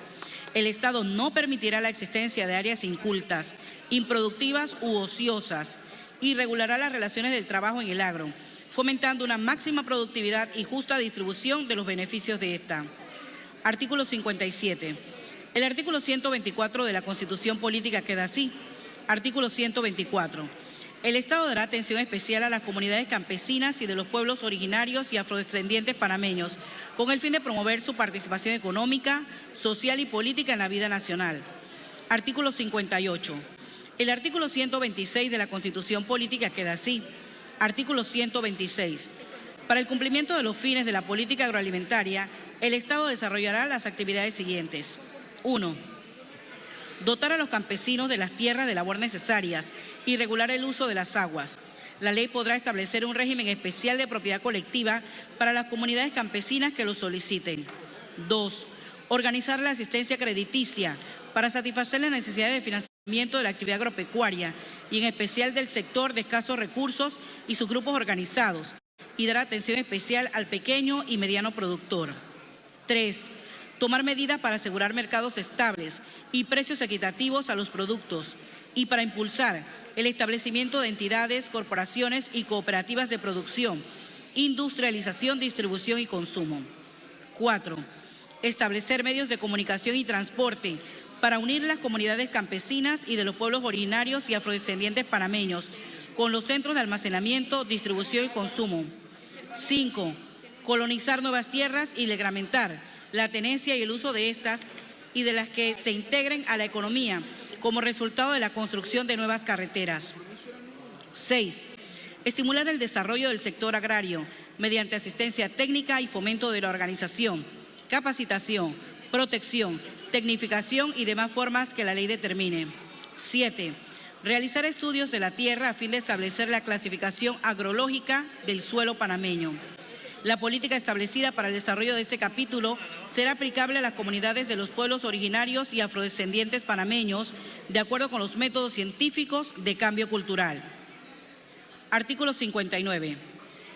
El Estado no permitirá la existencia de áreas incultas, improductivas u ociosas, y regulará las relaciones del trabajo en el agro, fomentando una máxima productividad y justa distribución de los beneficios de esta. Artículo 57. El artículo 124 de la Constitución Política queda así. Artículo 124. El Estado dará atención especial a las comunidades campesinas y de los pueblos originarios y afrodescendientes panameños, con el fin de promover su participación económica, social y política en la vida nacional. Artículo 58. El artículo 126 de la Constitución Política queda así. Artículo 126. Para el cumplimiento de los fines de la política agroalimentaria, el Estado desarrollará las actividades siguientes. 1. Dotar a los campesinos de las tierras de labor necesarias y regular el uso de las aguas. La ley podrá establecer un régimen especial de propiedad colectiva para las comunidades campesinas que lo soliciten. 2. Organizar la asistencia crediticia para satisfacer las necesidades de financiamiento de la actividad agropecuaria y en especial del sector de escasos recursos y sus grupos organizados, y dar atención especial al pequeño y mediano productor. 3. Tomar medidas para asegurar mercados estables y precios equitativos a los productos y para impulsar el establecimiento de entidades, corporaciones y cooperativas de producción, industrialización, distribución y consumo. 4. Establecer medios de comunicación y transporte para unir las comunidades campesinas y de los pueblos originarios y afrodescendientes panameños con los centros de almacenamiento, distribución y consumo. 5. Colonizar nuevas tierras y reglamentar la tenencia y el uso de estas y de las que se integren a la economía como resultado de la construcción de nuevas carreteras. 6. Estimular el desarrollo del sector agrario mediante asistencia técnica y fomento de la organización, capacitación, protección, tecnificación y demás formas que la ley determine. 7. Realizar estudios de la tierra a fin de establecer la clasificación agrológica del suelo panameño. La política establecida para el desarrollo de este capítulo será aplicable a las comunidades de los pueblos originarios y afrodescendientes panameños de acuerdo con los métodos científicos de cambio cultural. Artículo 59.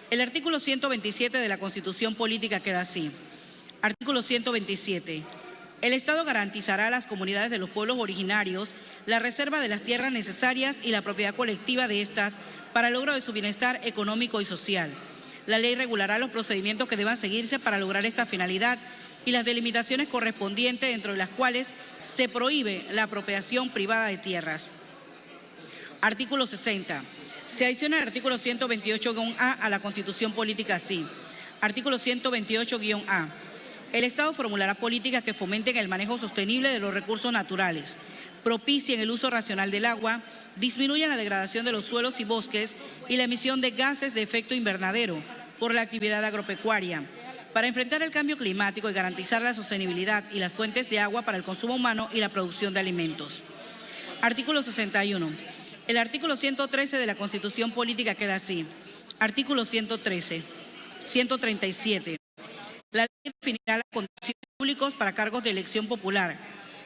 El artículo 127 de la Constitución Política queda así. Artículo 127. El Estado garantizará a las comunidades de los pueblos originarios la reserva de las tierras necesarias y la propiedad colectiva de estas para el logro de su bienestar económico y social. La ley regulará los procedimientos que deban seguirse para lograr esta finalidad y las delimitaciones correspondientes, dentro de las cuales se prohíbe la apropiación privada de tierras. Artículo 60. Se adiciona el artículo 128-A a la Constitución Política así. Artículo 128-A. El Estado formulará políticas que fomenten el manejo sostenible de los recursos naturales, propicien el uso racional del agua, disminuyan la degradación de los suelos y bosques y la emisión de gases de efecto invernadero por la actividad agropecuaria, para enfrentar el cambio climático y garantizar la sostenibilidad y las fuentes de agua para el consumo humano y la producción de alimentos. Artículo 61. El artículo 113 de la Constitución Política queda así. Artículo 137. La ley definirá las condiciones públicas para cargos de elección popular,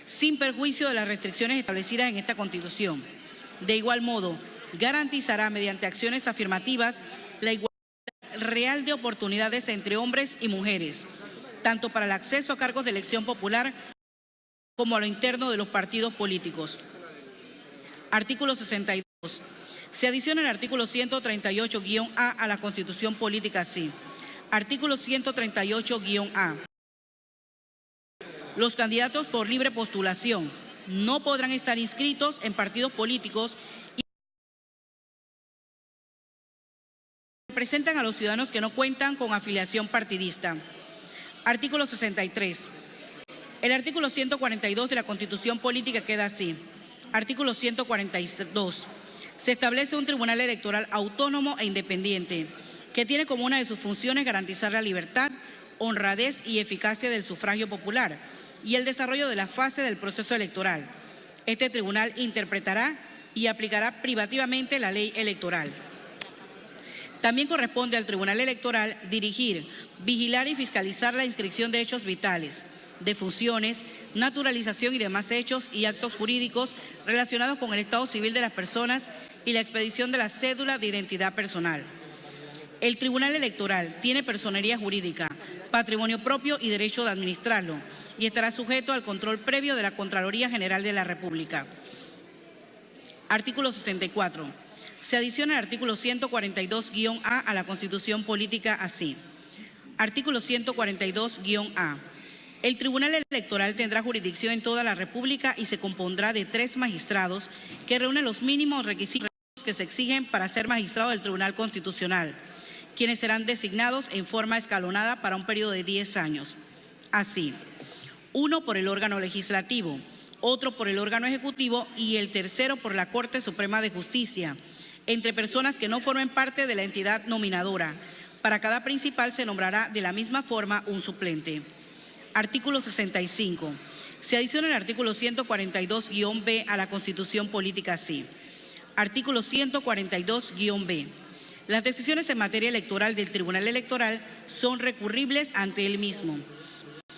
sin perjuicio de las restricciones establecidas en esta Constitución. De igual modo, garantizará mediante acciones afirmativas la igualdad real de oportunidades entre hombres y mujeres, tanto para el acceso a cargos de elección popular como a lo interno de los partidos políticos. Artículo 62. Se adiciona el artículo 138-A a la Constitución Política así. Artículo 138-A. Los candidatos por libre postulación no podrán estar inscritos en partidos políticos y representan a los ciudadanos que no cuentan con afiliación partidista. Artículo 63. El artículo 142 de la Constitución Política queda así. Artículo 142. Se establece un tribunal electoral autónomo e independiente que tiene como una de sus funciones garantizar la libertad, honradez y eficacia del sufragio popular y el desarrollo de la fase del proceso electoral. Este tribunal interpretará y aplicará privativamente la ley electoral. También corresponde al Tribunal Electoral dirigir, vigilar y fiscalizar la inscripción de hechos vitales, de funciones, naturalización y demás hechos y actos jurídicos relacionados con el estado civil de las personas y la expedición de la cédula de identidad personal. El Tribunal Electoral tiene personería jurídica, patrimonio propio y derecho de administrarlo, y estará sujeto al control previo de la Contraloría General de la República. Artículo 64. Se adiciona el artículo 142-A a la Constitución Política así. Artículo 142-A. El Tribunal Electoral tendrá jurisdicción en toda la República y se compondrá de 3 magistrados que reúnen los mínimos requisitos que se exigen para ser magistrado del Tribunal Constitucional, quienes serán designados en forma escalonada para un periodo de 10 años. Así, 1 por el órgano legislativo, otro por el órgano ejecutivo y el tercero por la Corte Suprema de Justicia, entre personas que no formen parte de la entidad nominadora. Para cada principal se nombrará de la misma forma un suplente. Artículo 65. Se adiciona el artículo 142-B a la Constitución Política así. Artículo 142-B. Las decisiones en materia electoral del Tribunal Electoral son recurribles ante él mismo.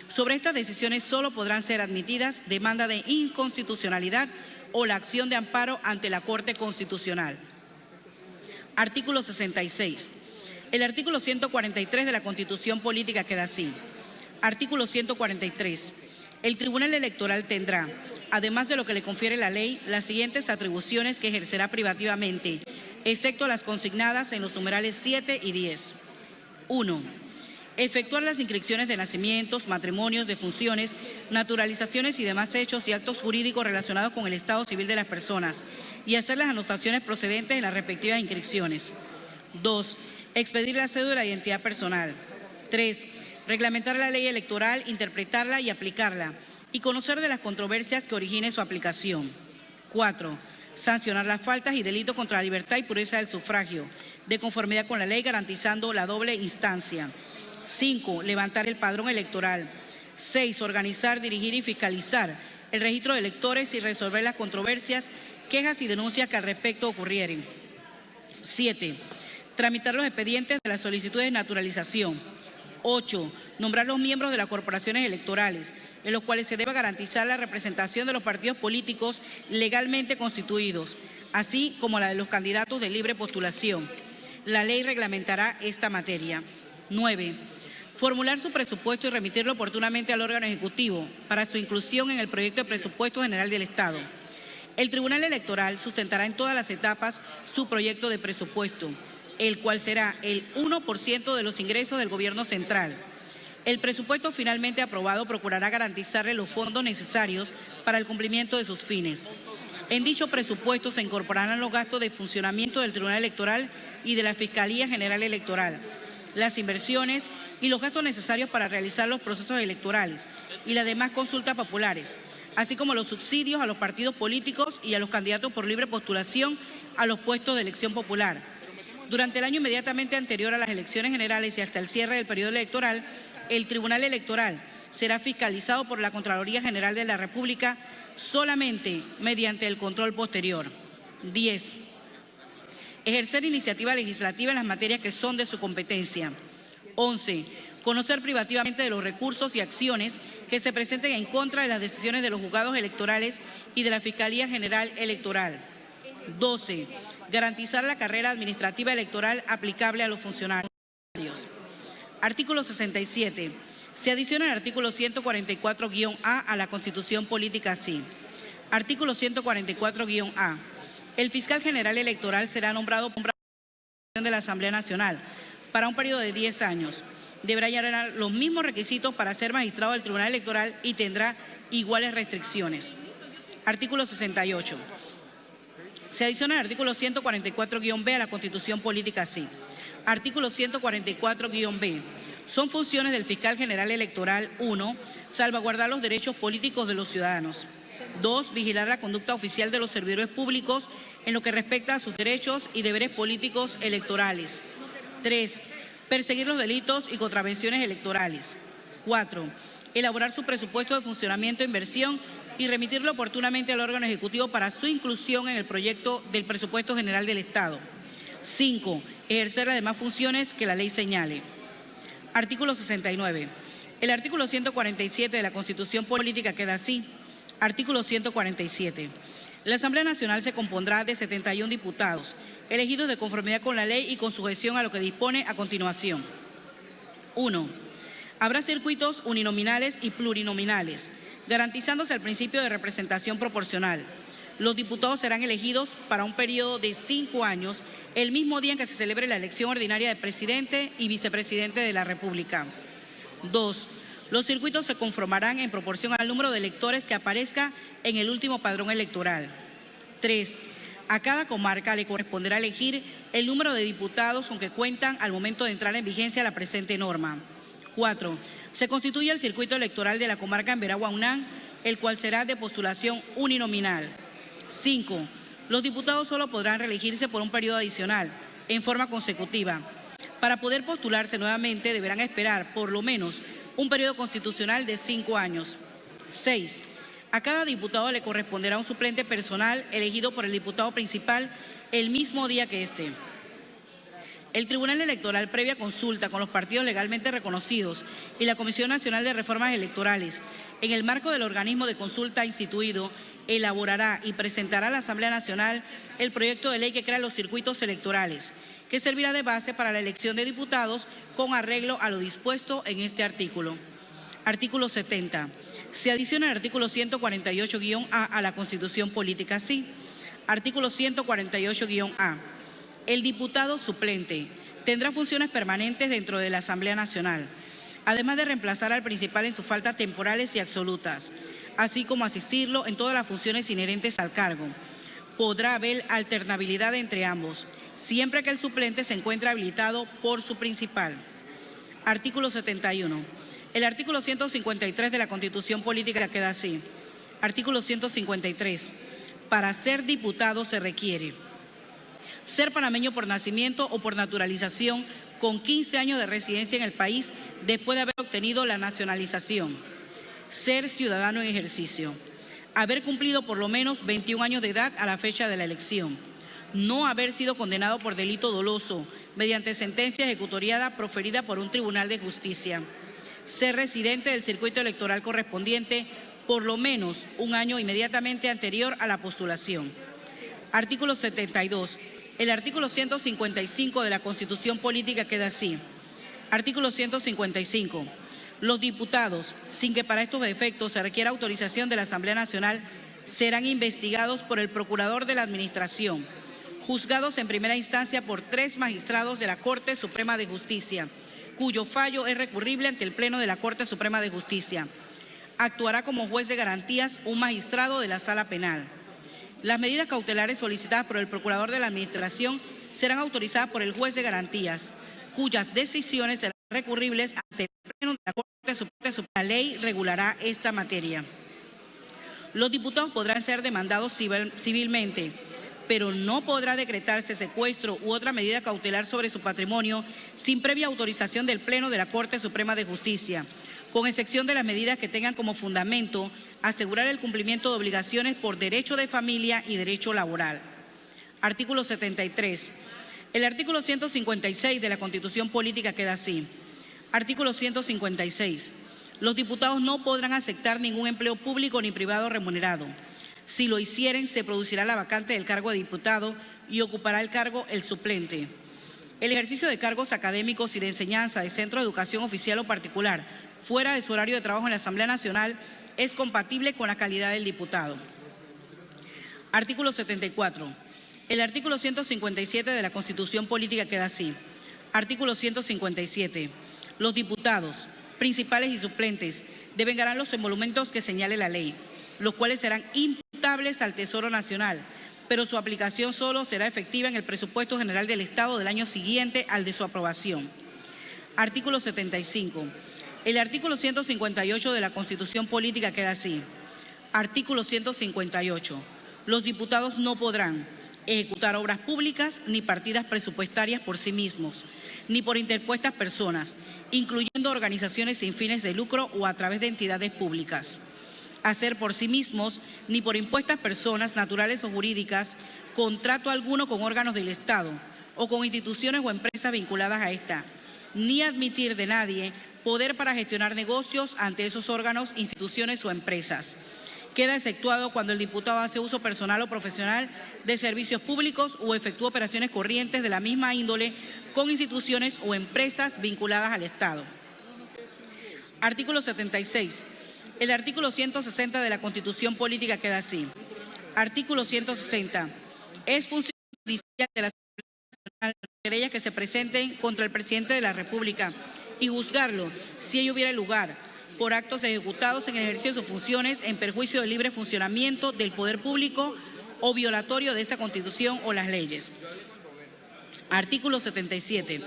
Sobre estas decisiones solo podrán ser admitidas demanda de inconstitucionalidad o la acción de amparo ante la Corte Constitucional. Artículo 66. El artículo 143 de la Constitución Política queda así. Artículo 143. El Tribunal Electoral tendrá, además de lo que le confiere la ley, las siguientes atribuciones que ejercerá privativamente, excepto las consignadas en los numerales 7 y 10. 1. Efectuar las inscripciones de nacimientos, matrimonios, defunciones, naturalizaciones y demás hechos y actos jurídicos relacionados con el estado civil de las personas y hacer las anotaciones procedentes en las respectivas inscripciones. 2. Expedir la cédula de identidad personal. 3. Reglamentar la ley electoral, interpretarla y aplicarla, y conocer de las controversias que origine su aplicación. 4. Sancionar las faltas y delitos contra la libertad y pureza del sufragio, de conformidad con la ley, garantizando la doble instancia. 5. Levantar el padrón electoral. 6. Organizar, dirigir y fiscalizar el registro de electores y resolver las controversias, quejas y denuncias que al respecto ocurrieren. 7. Tramitar los expedientes de las solicitudes de naturalización. 8. Nombrar los miembros de las corporaciones electorales, en los cuales se debe garantizar la representación de los partidos políticos legalmente constituidos, así como la de los candidatos de libre postulación. La ley reglamentará esta materia. 9. Formular su presupuesto y remitirlo oportunamente al órgano ejecutivo para su inclusión en el proyecto de presupuesto general del Estado. El Tribunal Electoral sustentará en todas las etapas su proyecto de presupuesto, el cual será el 1% de los ingresos del Gobierno central. El presupuesto finalmente aprobado procurará garantizarle los fondos necesarios para el cumplimiento de sus fines. En dicho presupuesto se incorporarán los gastos de funcionamiento del Tribunal Electoral y de la Fiscalía General Electoral, las inversiones y los gastos necesarios para realizar los procesos electorales y las demás consultas populares, así como los subsidios a los partidos políticos y a los candidatos por libre postulación a los puestos de elección popular. Durante el año inmediatamente anterior a las elecciones generales y hasta el cierre del periodo electoral, el Tribunal Electoral será fiscalizado por la Contraloría General de la República solamente mediante el control posterior. 10. Ejercer iniciativa legislativa en las materias que son de su competencia. 11. Conocer privativamente de los recursos y acciones que se presenten en contra de las decisiones de los juzgados electorales y de la Fiscalía General Electoral. 12. Garantizar la carrera administrativa electoral aplicable a los funcionarios. Artículo 67. Se adiciona el artículo 144-A a la Constitución Política así. Artículo 144-A. El fiscal general electoral será nombrado por de la Asamblea Nacional para un periodo de 10 años. Deberá llenar los mismos requisitos para ser magistrado del Tribunal Electoral y tendrá iguales restricciones. Artículo 68. Se adiciona el artículo 144-B a la Constitución Política así. Artículo 144-B. Son funciones del fiscal general electoral: 1. Salvaguardar los derechos políticos de los ciudadanos. 2. Vigilar la conducta oficial de los servidores públicos en lo que respecta a sus derechos y deberes políticos electorales. 3. Perseguir los delitos y contravenciones electorales. 4. Elaborar su presupuesto de funcionamiento e inversión y remitirlo oportunamente al órgano ejecutivo para su inclusión en el proyecto del presupuesto general del Estado. 5. Ejercer las demás funciones que la ley señale. Artículo 69. El artículo 147 de la Constitución Política queda así. Artículo 147. La Asamblea Nacional se compondrá de 71 diputados, elegidos de conformidad con la ley y con sujeción a lo que dispone a continuación. 1. Habrá circuitos uninominales y plurinominales, garantizándose el principio de representación proporcional. Los diputados serán elegidos para un periodo de 5 años, el mismo día en que se celebre la elección ordinaria de presidente y vicepresidente de la República. 2. Los circuitos se conformarán en proporción al número de electores que aparezca en el último padrón electoral. 3. A cada comarca le corresponderá elegir el número de diputados con que cuentan al momento de entrar en vigencia la presente norma. 4. Se constituye el circuito electoral de la comarca en Veragua-Unán el cual será de postulación uninominal. 5. Los diputados solo podrán reelegirse por un periodo adicional, en forma consecutiva. Para poder postularse nuevamente deberán esperar por lo menos un periodo constitucional de 5 años. 6. A cada diputado le corresponderá un suplente personal elegido por el diputado principal el mismo día que éste. El Tribunal Electoral, previa consulta con los partidos legalmente reconocidos y la Comisión Nacional de Reformas Electorales, en el marco del organismo de consulta instituido, elaborará y presentará a la Asamblea Nacional el proyecto de ley que crea los circuitos electorales, que servirá de base para la elección de diputados con arreglo a lo dispuesto en este artículo. Artículo 70. Se adiciona el artículo 148-A a la Constitución Política así. Artículo 148-A. El diputado suplente tendrá funciones permanentes dentro de la Asamblea Nacional, además de reemplazar al principal en sus faltas temporales y absolutas, así como asistirlo en todas las funciones inherentes al cargo. Podrá haber alternabilidad entre ambos, siempre que el suplente se encuentre habilitado por su principal. Artículo 71. El artículo 153 de la Constitución Política queda así. Artículo 153. Para ser diputado se requiere ser panameño por nacimiento o por naturalización con 15 años de residencia en el país después de haber obtenido la nacionalización. Ser ciudadano en ejercicio. Haber cumplido por lo menos 21 años de edad a la fecha de la elección. No haber sido condenado por delito doloso mediante sentencia ejecutoriada proferida por un tribunal de justicia. Ser residente del circuito electoral correspondiente por lo menos un año inmediatamente anterior a la postulación. Artículo 72. El artículo 155 de la Constitución Política queda así. Artículo 155. Los diputados, sin que para estos efectos se requiera autorización de la Asamblea Nacional, serán investigados por el Procurador de la Administración, juzgados en primera instancia por 3 magistrados de la Corte Suprema de Justicia, cuyo fallo es recurrible ante el Pleno de la Corte Suprema de Justicia. Actuará como juez de garantías un magistrado de la Sala Penal. Las medidas cautelares solicitadas por el Procurador de la Administración serán autorizadas por el juez de garantías, cuyas decisiones serán recurribles ante el Pleno de la Corte Suprema. La ley regulará esta materia. Los diputados podrán ser demandados civilmente, pero no podrá decretarse secuestro u otra medida cautelar sobre su patrimonio sin previa autorización del Pleno de la Corte Suprema de Justicia, con excepción de las medidas que tengan como fundamento asegurar el cumplimiento de obligaciones por derecho de familia y derecho laboral. Artículo 73. El artículo 156 de la Constitución Política queda así. Artículo 156. Los diputados no podrán aceptar ningún empleo público ni privado remunerado. Si lo hicieren, se producirá la vacante del cargo de diputado y ocupará el cargo el suplente. El ejercicio de cargos académicos y de enseñanza de centro de educación oficial o particular, fuera de su horario de trabajo en la Asamblea Nacional, es compatible con la calidad del diputado. Artículo 74. El artículo 157 de la Constitución Política queda así. Artículo 157. Los diputados, principales y suplentes deben ganar los emolumentos que señale la ley, los cuales serán imputables al Tesoro Nacional, pero su aplicación solo será efectiva en el presupuesto general del Estado del año siguiente al de su aprobación. Artículo 75. El artículo 158 de la Constitución Política queda así. Artículo 158. Los diputados no podrán ejecutar obras públicas ni partidas presupuestarias por sí mismos, ni por interpuestas personas, incluyendo organizaciones sin fines de lucro o a través de entidades públicas. Hacer por sí mismos, ni por impuestas personas naturales o jurídicas, contrato alguno con órganos del Estado o con instituciones o empresas vinculadas a esta, ni admitir de nadie poder para gestionar negocios ante esos órganos, instituciones o empresas. Queda exceptuado cuando el diputado hace uso personal o profesional de servicios públicos o efectúa operaciones corrientes de la misma índole con instituciones o empresas vinculadas al Estado. Artículo 76. El artículo 160 de la Constitución Política queda así. Artículo 160. Es función judicial de la Asamblea Nacional las querellas que se presenten contra el presidente de la República y juzgarlo, si ello hubiera lugar, por actos ejecutados en el ejercicio de sus funciones en perjuicio del libre funcionamiento del poder público o violatorio de esta Constitución o las leyes. Artículo 77.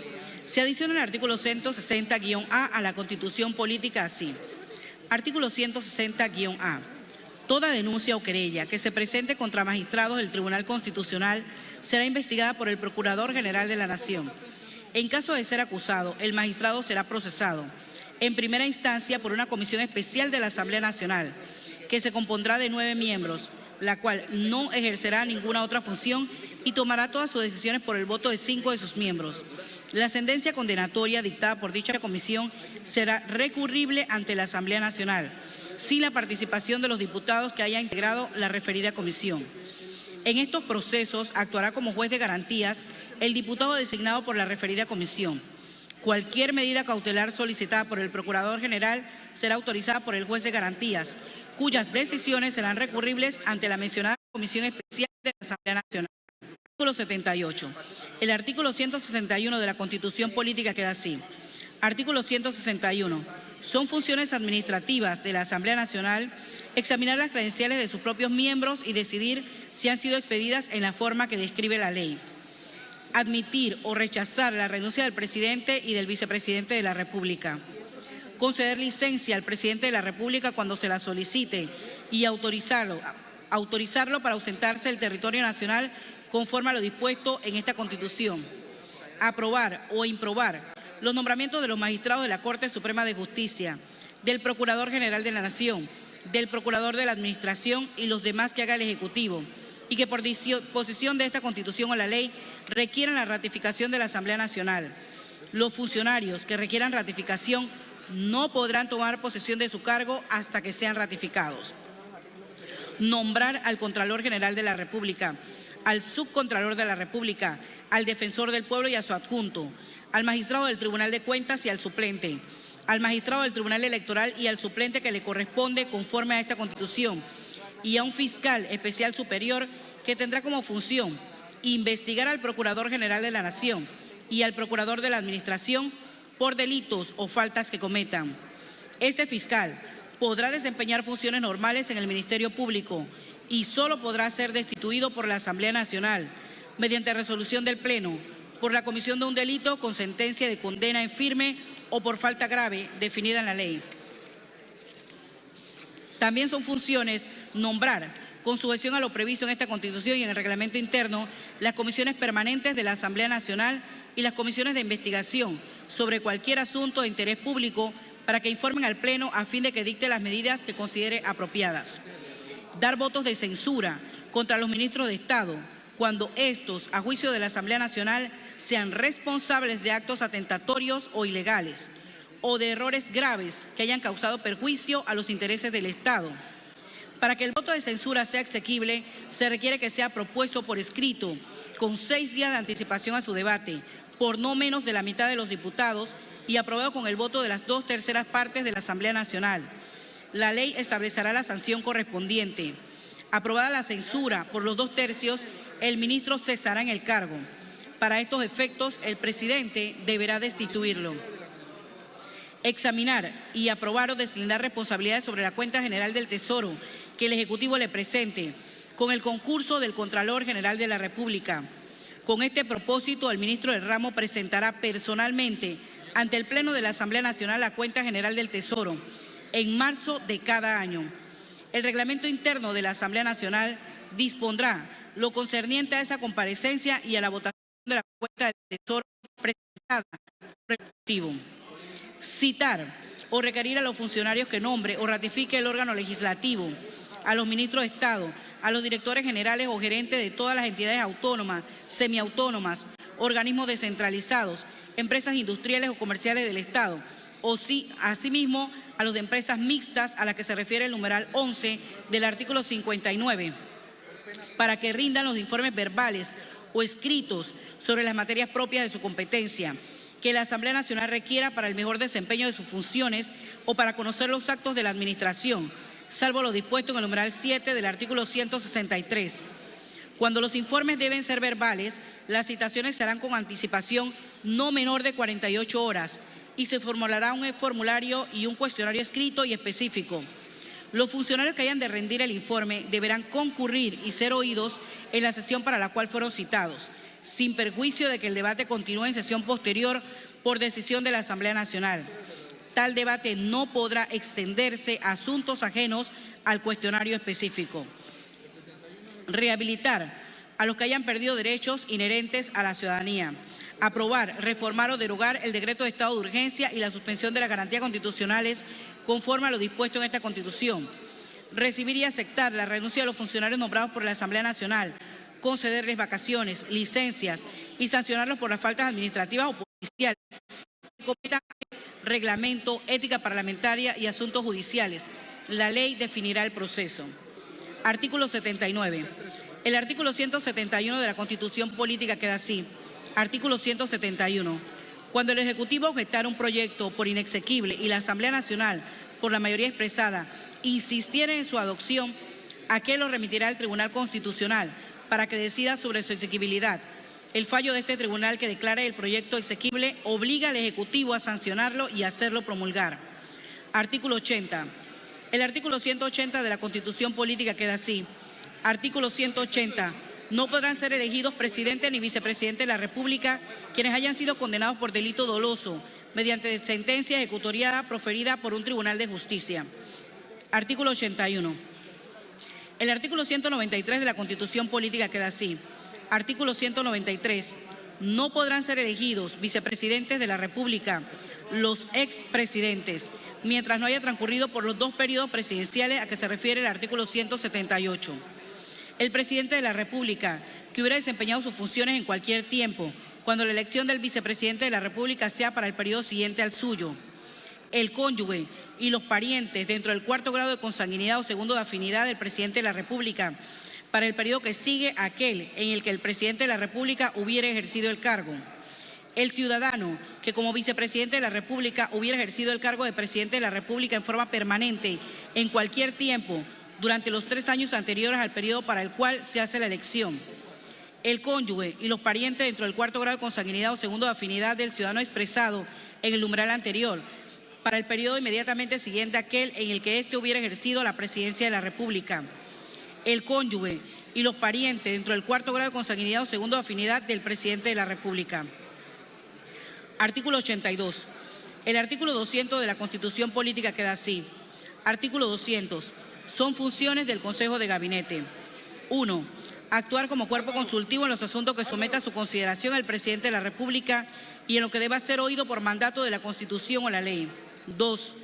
Se adiciona el artículo 160-A a la Constitución Política así. Artículo 160-A. Toda denuncia o querella que se presente contra magistrados del Tribunal Constitucional será investigada por el Procurador General de la Nación. En caso de ser acusado, el magistrado será procesado en primera instancia por una comisión especial de la Asamblea Nacional, que se compondrá de 9 miembros, la cual no ejercerá ninguna otra función y tomará todas sus decisiones por el voto de 5 de sus miembros. La sentencia condenatoria dictada por dicha comisión será recurrible ante la Asamblea Nacional, sin la participación de los diputados que hayan integrado la referida comisión. En estos procesos actuará como juez de garantías el diputado designado por la referida comisión. Cualquier medida cautelar solicitada por el Procurador General será autorizada por el juez de garantías, cuyas decisiones serán recurribles ante la mencionada Comisión Especial de la Asamblea Nacional. Artículo 78. El artículo 161 de la Constitución Política queda así. Artículo 161. Son funciones administrativas de la Asamblea Nacional examinar las credenciales de sus propios miembros y decidir si han sido expedidas en la forma que describe la ley. Admitir o rechazar la renuncia del presidente y del vicepresidente de la República. Conceder licencia al presidente de la República cuando se la solicite y autorizarlo para ausentarse del territorio nacional conforme a lo dispuesto en esta Constitución. Aprobar o improbar los nombramientos de los magistrados de la Corte Suprema de Justicia, del Procurador General de la Nación, del Procurador de la Administración y los demás que haga el Ejecutivo, y que por disposición de esta Constitución o la ley requieran la ratificación de la Asamblea Nacional. Los funcionarios que requieran ratificación no podrán tomar posesión de su cargo hasta que sean ratificados. Nombrar al Contralor General de la República, al Subcontralor de la República, al Defensor del Pueblo y a su adjunto, al Magistrado del Tribunal de Cuentas y al suplente, al Magistrado del Tribunal Electoral y al suplente que le corresponde conforme a esta Constitución, y a un Fiscal Especial Superior que tendrá como función investigar al Procurador General de la Nación y al Procurador de la Administración por delitos o faltas que cometan. Este fiscal podrá desempeñar funciones normales en el Ministerio Público y solo podrá ser destituido por la Asamblea Nacional mediante resolución del Pleno por la comisión de un delito con sentencia de condena en firme o por falta grave definida en la ley. También son funciones nombrar, con sujeción a lo previsto en esta Constitución y en el reglamento interno, las comisiones permanentes de la Asamblea Nacional y las comisiones de investigación sobre cualquier asunto de interés público para que informen al Pleno a fin de que dicte las medidas que considere apropiadas. Dar votos de censura contra los ministros de Estado cuando estos, a juicio de la Asamblea Nacional, sean responsables de actos atentatorios o ilegales o de errores graves que hayan causado perjuicio a los intereses del Estado. Para que el voto de censura sea exequible, se requiere que sea propuesto por escrito, con 6 días de anticipación a su debate, por no menos de la mitad de los diputados y aprobado con el voto de las 2/3 partes de la Asamblea Nacional. La ley establecerá la sanción correspondiente. Aprobada la censura por los 2/3, el ministro cesará en el cargo. Para estos efectos, el presidente deberá destituirlo. Examinar y aprobar o deslindar responsabilidades sobre la cuenta general del Tesoro que el Ejecutivo le presente, con el concurso del Contralor General de la República. Con este propósito, el ministro del ramo presentará personalmente ante el Pleno de la Asamblea Nacional la cuenta general del Tesoro en marzo de cada año. El reglamento interno de la Asamblea Nacional dispondrá lo concerniente a esa comparecencia y a la votación de la cuenta del Tesoro presentada por el Ejecutivo. Citar o requerir a los funcionarios que nombre o ratifique el órgano legislativo, a los ministros de Estado, a los directores generales o gerentes de todas las entidades autónomas, semiautónomas, organismos descentralizados, empresas industriales o comerciales del Estado, o asimismo a los de empresas mixtas a las que se refiere el numeral 11 del artículo 59, para que rindan los informes verbales o escritos sobre las materias propias de su competencia, que la Asamblea Nacional requiera para el mejor desempeño de sus funciones o para conocer los actos de la Administración, salvo lo dispuesto en el numeral 7 del artículo 163. Cuando los informes deben ser verbales, las citaciones se harán con anticipación no menor de 48 horas y se formulará un formulario y un cuestionario escrito y específico. Los funcionarios que hayan de rendir el informe deberán concurrir y ser oídos en la sesión para la cual fueron citados, sin perjuicio de que el debate continúe en sesión posterior por decisión de la Asamblea Nacional. Tal debate no podrá extenderse a asuntos ajenos al cuestionario específico. Rehabilitar a los que hayan perdido derechos inherentes a la ciudadanía. Aprobar, reformar o derogar el decreto de estado de urgencia y la suspensión de las garantías constitucionales conforme a lo dispuesto en esta Constitución. Recibir y aceptar la renuncia de los funcionarios nombrados por la Asamblea Nacional, concederles vacaciones, licencias y sancionarlos por las faltas administrativas o policiales que cometan reglamento, ética parlamentaria y asuntos judiciales. La ley definirá el proceso. Artículo 79. El artículo 171 de la Constitución Política queda así. Artículo 171. Cuando el Ejecutivo objetara un proyecto por inexequible y la Asamblea Nacional, por la mayoría expresada, insistiera en su adopción, aquel lo remitirá al Tribunal Constitucional para que decida sobre su exequibilidad. El fallo de este tribunal que declare el proyecto exequible obliga al Ejecutivo a sancionarlo y hacerlo promulgar. Artículo 80. El artículo 180 de la Constitución Política queda así. Artículo 180. No podrán ser elegidos presidente ni vicepresidente de la República quienes hayan sido condenados por delito doloso mediante sentencia ejecutoriada proferida por un tribunal de justicia. Artículo 81. El artículo 193 de la Constitución Política queda así. Artículo 193. No podrán ser elegidos vicepresidentes de la República los expresidentes mientras no haya transcurrido por los 2 periodos presidenciales a que se refiere el artículo 178. El presidente de la República, que hubiera desempeñado sus funciones en cualquier tiempo, cuando la elección del vicepresidente de la República sea para el periodo siguiente al suyo. El cónyuge y los parientes dentro del 4º grado de consanguinidad o 2º de afinidad del presidente de la República para el periodo que sigue aquel en el que el presidente de la República hubiera ejercido el cargo. El ciudadano que como vicepresidente de la República hubiera ejercido el cargo de presidente de la República en forma permanente en cualquier tiempo durante los 3 años anteriores al periodo para el cual se hace la elección. El cónyuge y los parientes dentro del 4º grado de consanguinidad o 2º de afinidad del ciudadano expresado en el numeral anterior para el periodo inmediatamente siguiente a aquel en el que éste hubiera ejercido la presidencia de la República. El cónyuge y los parientes dentro del 4º grado de consanguinidad o 2º de afinidad del presidente de la República. Artículo 82. El artículo 200 de la Constitución Política queda así. Artículo 200. Son funciones del Consejo de Gabinete. 1. Actuar como cuerpo consultivo en los asuntos que someta a su consideración el presidente de la República y en lo que deba ser oído por mandato de la Constitución o la ley. 2.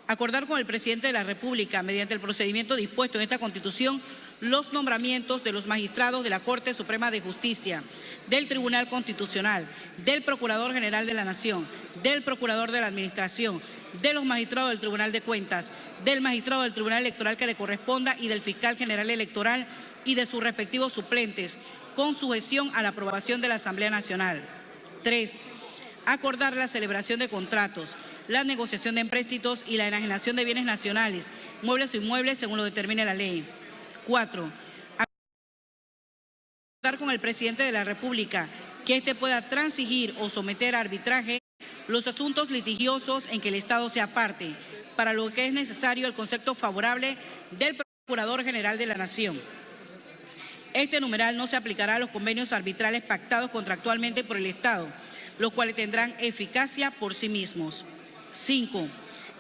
Acordar con el presidente de la República, mediante el procedimiento dispuesto en esta Constitución, los nombramientos de los magistrados de la Corte Suprema de Justicia, del Tribunal Constitucional, del Procurador General de la Nación, del Procurador de la Administración, de los magistrados del Tribunal de Cuentas, del magistrado del Tribunal Electoral que le corresponda y del Fiscal General Electoral y de sus respectivos suplentes, con sujeción a la aprobación de la Asamblea Nacional. 3. Acordar la celebración de contratos, la negociación de empréstitos y la enajenación de bienes nacionales, muebles o inmuebles, según lo determine la ley. 4. Acordar con el presidente de la República que éste pueda transigir o someter a arbitraje los asuntos litigiosos en que el Estado sea parte, para lo que es necesario el concepto favorable del Procurador General de la Nación. Este numeral no se aplicará a los convenios arbitrales pactados contractualmente por el Estado, los cuales tendrán eficacia por sí mismos. 5.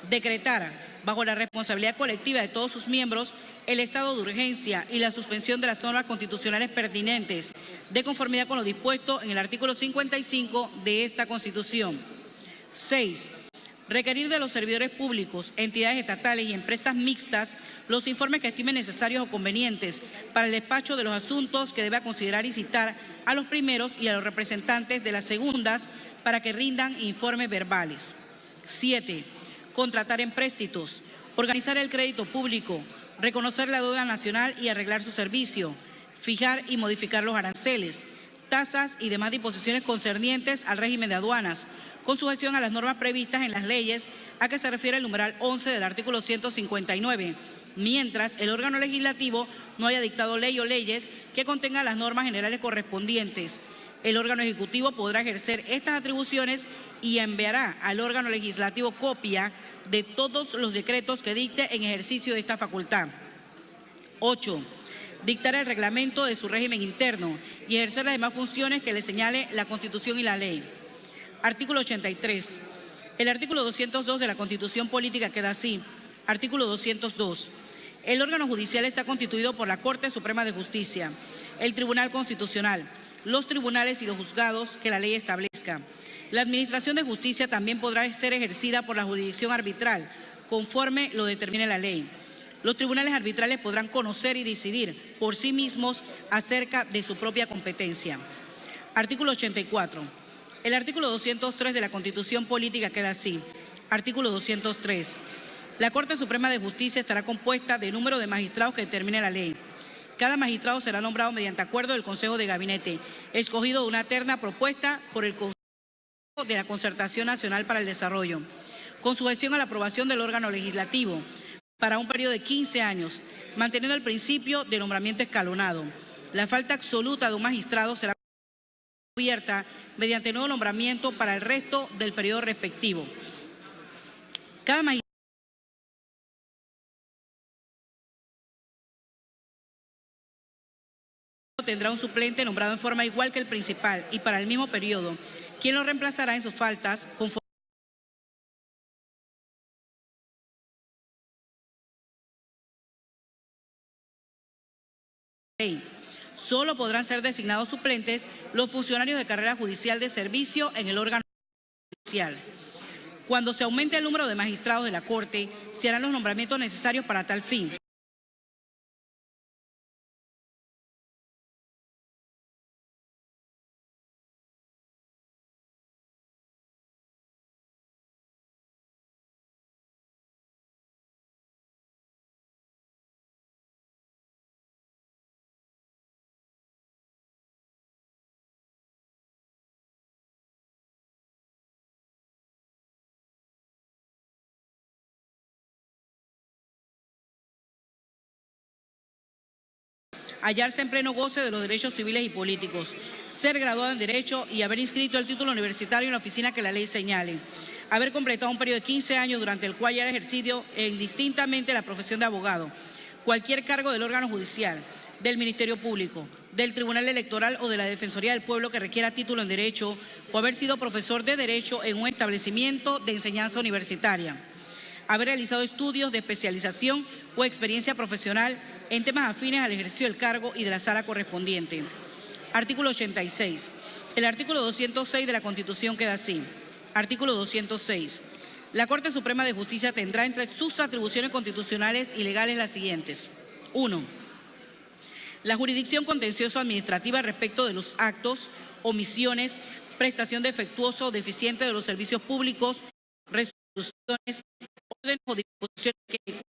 Decretar, bajo la responsabilidad colectiva de todos sus miembros, el estado de urgencia y la suspensión de las normas constitucionales pertinentes, de conformidad con lo dispuesto en el artículo 55 de esta Constitución. 6. Requerir de los servidores públicos, entidades estatales y empresas mixtas los informes que estimen necesarios o convenientes para el despacho de los asuntos que deba considerar y citar a los primeros y a los representantes de las segundas para que rindan informes verbales. 7. Contratar empréstitos, organizar el crédito público, reconocer la deuda nacional y arreglar su servicio, fijar y modificar los aranceles, tasas y demás disposiciones concernientes al régimen de aduanas, con sujeción a las normas previstas en las leyes a que se refiere el numeral 11 del artículo 159, mientras el órgano legislativo no haya dictado ley o leyes que contengan las normas generales correspondientes. El órgano ejecutivo podrá ejercer estas atribuciones y enviará al órgano legislativo copia de todos los decretos que dicte en ejercicio de esta facultad. 8. Dictar el reglamento de su régimen interno y ejercer las demás funciones que le señale la Constitución y la ley. Artículo 83. El artículo 202 de la Constitución Política queda así. Artículo 202. El órgano judicial está constituido por la Corte Suprema de Justicia, el Tribunal Constitucional, los tribunales y los juzgados que la ley establezca. La administración de justicia también podrá ser ejercida por la jurisdicción arbitral, conforme lo determine la ley. Los tribunales arbitrales podrán conocer y decidir por sí mismos acerca de su propia competencia. Artículo 84. El artículo 203 de la Constitución Política queda así. Artículo 203. La Corte Suprema de Justicia estará compuesta del número de magistrados que determine la ley. Cada magistrado será nombrado mediante acuerdo del Consejo de Gabinete, escogido de una terna propuesta por el Consejo de la Concertación Nacional para el Desarrollo, con sujeción a la aprobación del órgano legislativo para un periodo de 15 años, manteniendo el principio de nombramiento escalonado. La falta absoluta de un magistrado será cubierta mediante nuevo nombramiento para el resto del periodo respectivo. Cada magistrado tendrá un suplente nombrado en forma igual que el principal y para el mismo periodo, quien lo reemplazará en sus faltas conforme a la ley. Solo podrán ser designados suplentes los funcionarios de carrera judicial de servicio en el órgano judicial. Cuando se aumente el número de magistrados de la Corte, se harán los nombramientos necesarios para tal fin. Hallarse en pleno goce de los derechos civiles y políticos, ser graduado en Derecho y haber inscrito el título universitario en la oficina que la ley señale, haber completado un periodo de 15 años durante el cual haya ejercido indistintamente la profesión de abogado, cualquier cargo del órgano judicial, del Ministerio Público, del Tribunal Electoral o de la Defensoría del Pueblo que requiera título en Derecho o haber sido profesor de Derecho en un establecimiento de enseñanza universitaria, haber realizado estudios de especialización o experiencia profesional en temas afines al ejercicio del cargo y de la sala correspondiente. Artículo 86. El artículo 206 de la Constitución queda así. Artículo 206. La Corte Suprema de Justicia tendrá entre sus atribuciones constitucionales y legales las siguientes. 1. La jurisdicción contencioso-administrativa respecto de los actos, omisiones, prestación defectuosa o deficiente de los servicios públicos, resoluciones, órdenes o disposiciones que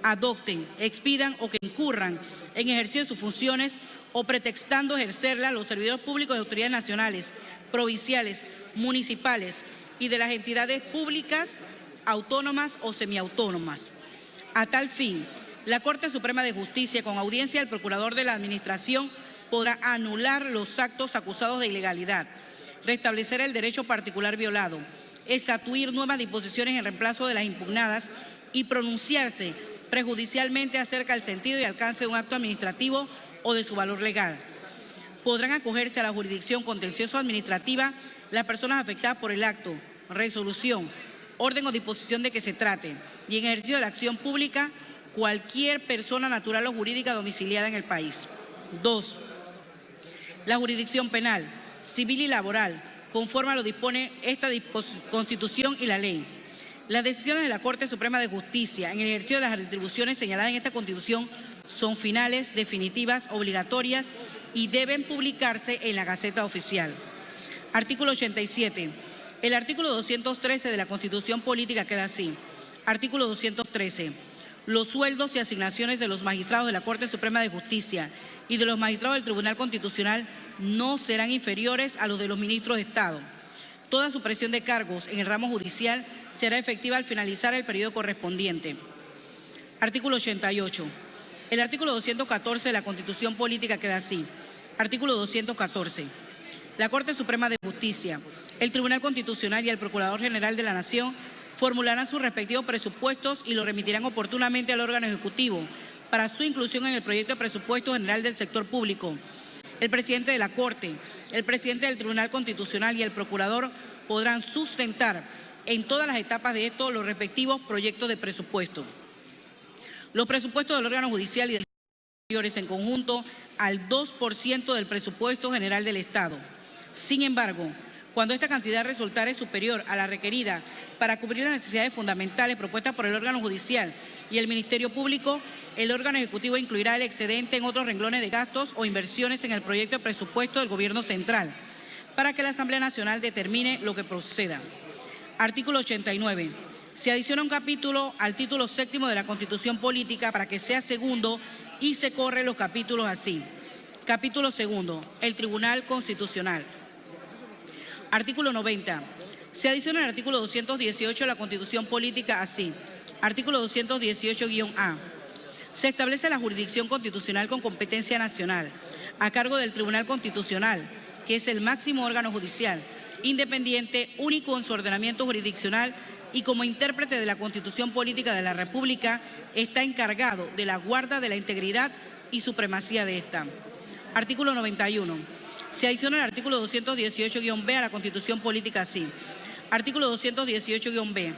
adopten, expidan o que incurran en ejercicio de sus funciones o pretextando ejercerlas los servidores públicos de autoridades nacionales, provinciales, municipales y de las entidades públicas, autónomas o semiautónomas. A tal fin, la Corte Suprema de Justicia, con audiencia del Procurador de la Administración, podrá anular los actos acusados de ilegalidad, restablecer el derecho particular violado, estatuir nuevas disposiciones en reemplazo de las impugnadas y pronunciarse prejudicialmente acerca del sentido y alcance de un acto administrativo o de su valor legal. Podrán acogerse a la jurisdicción contencioso-administrativa las personas afectadas por el acto, resolución, orden o disposición de que se trate y en ejercicio de la acción pública cualquier persona natural o jurídica domiciliada en el país. 2. La jurisdicción penal, civil y laboral, conforme a lo dispone esta Constitución y la ley. Las decisiones de la Corte Suprema de Justicia en el ejercicio de las atribuciones señaladas en esta Constitución son finales, definitivas, obligatorias y deben publicarse en la Gaceta Oficial. Artículo 87. El artículo 213 de la Constitución Política queda así. Artículo 213. Los sueldos y asignaciones de los magistrados de la Corte Suprema de Justicia y de los magistrados del Tribunal Constitucional no serán inferiores a los de los ministros de Estado. Toda supresión de cargos en el ramo judicial será efectiva al finalizar el periodo correspondiente. Artículo 88. El artículo 214 de la Constitución Política queda así. Artículo 214. La Corte Suprema de Justicia, el Tribunal Constitucional y el Procurador General de la Nación formularán sus respectivos presupuestos y los remitirán oportunamente al órgano ejecutivo para su inclusión en el proyecto de presupuesto general del sector público. El presidente de la Corte, el presidente del Tribunal Constitucional y el procurador podrán sustentar en todas las etapas de esto los respectivos proyectos de presupuesto. Los presupuestos del órgano judicial y de superiores en conjunto al 2% del presupuesto general del Estado. Sin embargo, cuando esta cantidad resultare superior a la requerida para cubrir las necesidades fundamentales propuestas por el órgano judicial y el Ministerio Público, el órgano ejecutivo incluirá el excedente en otros renglones de gastos o inversiones en el proyecto de presupuesto del Gobierno Central, para que la Asamblea Nacional determine lo que proceda. Artículo 89. Se adiciona un capítulo al título 7º de la Constitución Política para que sea segundo y se corren los capítulos así. Capítulo 2. El Tribunal Constitucional. Artículo 90. Se adiciona el artículo 218 de la Constitución Política así. Artículo 218-A. Se establece la jurisdicción constitucional con competencia nacional a cargo del Tribunal Constitucional, que es el máximo órgano judicial, independiente, único en su ordenamiento jurisdiccional y como intérprete de la Constitución Política de la República, está encargado de la guarda de la integridad y supremacía de esta. Artículo 91. Se adiciona el artículo 218-B a la Constitución Política así. Artículo 218-B.